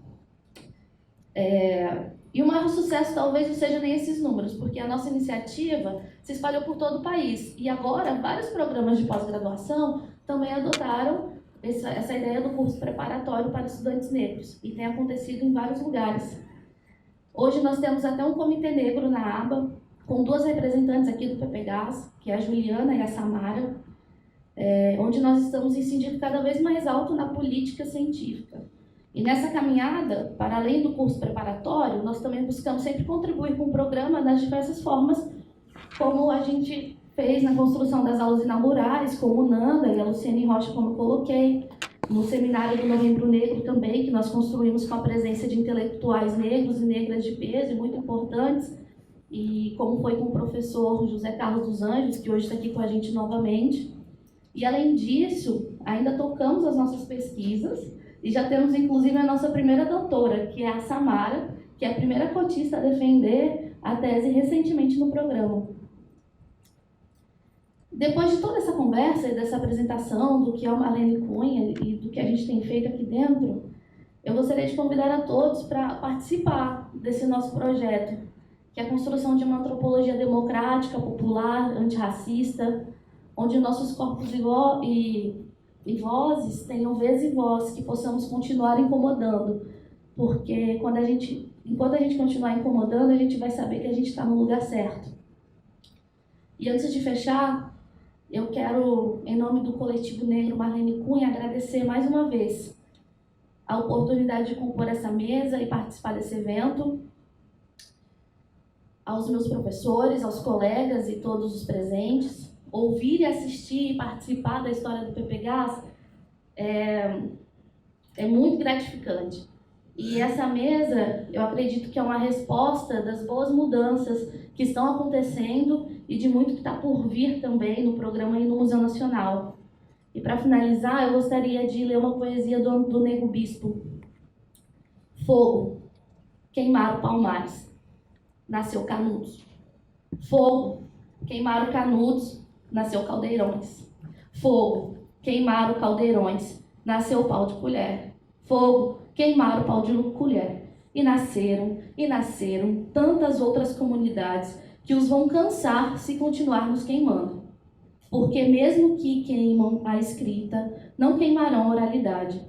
E o maior sucesso talvez não seja nem esses números, porque a nossa iniciativa se espalhou por todo o país. E agora, vários programas de pós-graduação também adotaram essa ideia do curso preparatório para estudantes negros. E tem acontecido em vários lugares. Hoje nós temos até um comitê negro na aba, com 2 representantes aqui do PPGás, que é a Juliana e a Samara, onde nós estamos incidindo cada vez mais alto na política científica. E nessa caminhada, para além do curso preparatório, nós também buscamos sempre contribuir com o programa das diversas formas, como a gente fez na construção das aulas inaugurais, com o Nanda e a Luciane Rocha, como eu coloquei, no seminário do Novembro Negro também, que nós construímos com a presença de intelectuais negros e negras de peso e muito importantes, e como foi com o professor José Carlos dos Anjos, que hoje está aqui com a gente novamente. E além disso, ainda tocamos as nossas pesquisas e já temos inclusive a nossa primeira doutora, que é a Samara, que é a primeira cotista a defender a tese recentemente no programa. Depois de toda essa conversa e dessa apresentação do que é o Marlene Cunha e do que a gente tem feito aqui dentro, eu gostaria de convidar a todos para participar desse nosso projeto, que é a construção de uma antropologia democrática, popular, antirracista, onde nossos corpos e vozes tenham vez e voz, que possamos continuar incomodando, porque enquanto a gente continuar incomodando, a gente vai saber que a gente está no lugar certo. E antes de fechar, eu quero, em nome do Coletivo Negro Marlene Cunha, agradecer mais uma vez a oportunidade de compor essa mesa e participar desse evento, aos meus professores, aos colegas e todos os presentes. Ouvir e assistir e participar da história do PPGás é muito gratificante. E essa mesa, eu acredito que é uma resposta das boas mudanças que estão acontecendo e de muito que está por vir também no programa e no Museu Nacional. E para finalizar, eu gostaria de ler uma poesia do Nego Bispo, Fogo, queimaram Palmares, nasceu Canudos. Fogo, queimaram Canudos, nasceu Caldeirões. Fogo, queimaram Caldeirões, nasceu Pau de Colher. Fogo, queimaram Pau de Colher. E nasceram tantas outras comunidades que os vão cansar se continuarmos queimando. Porque mesmo que queimam a escrita, não queimarão a oralidade.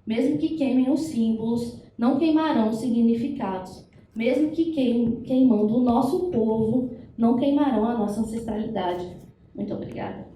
Mesmo que queimem os símbolos, não queimarão os significados. Mesmo que queimando o nosso povo, não queimarão a nossa ancestralidade. Muito obrigada.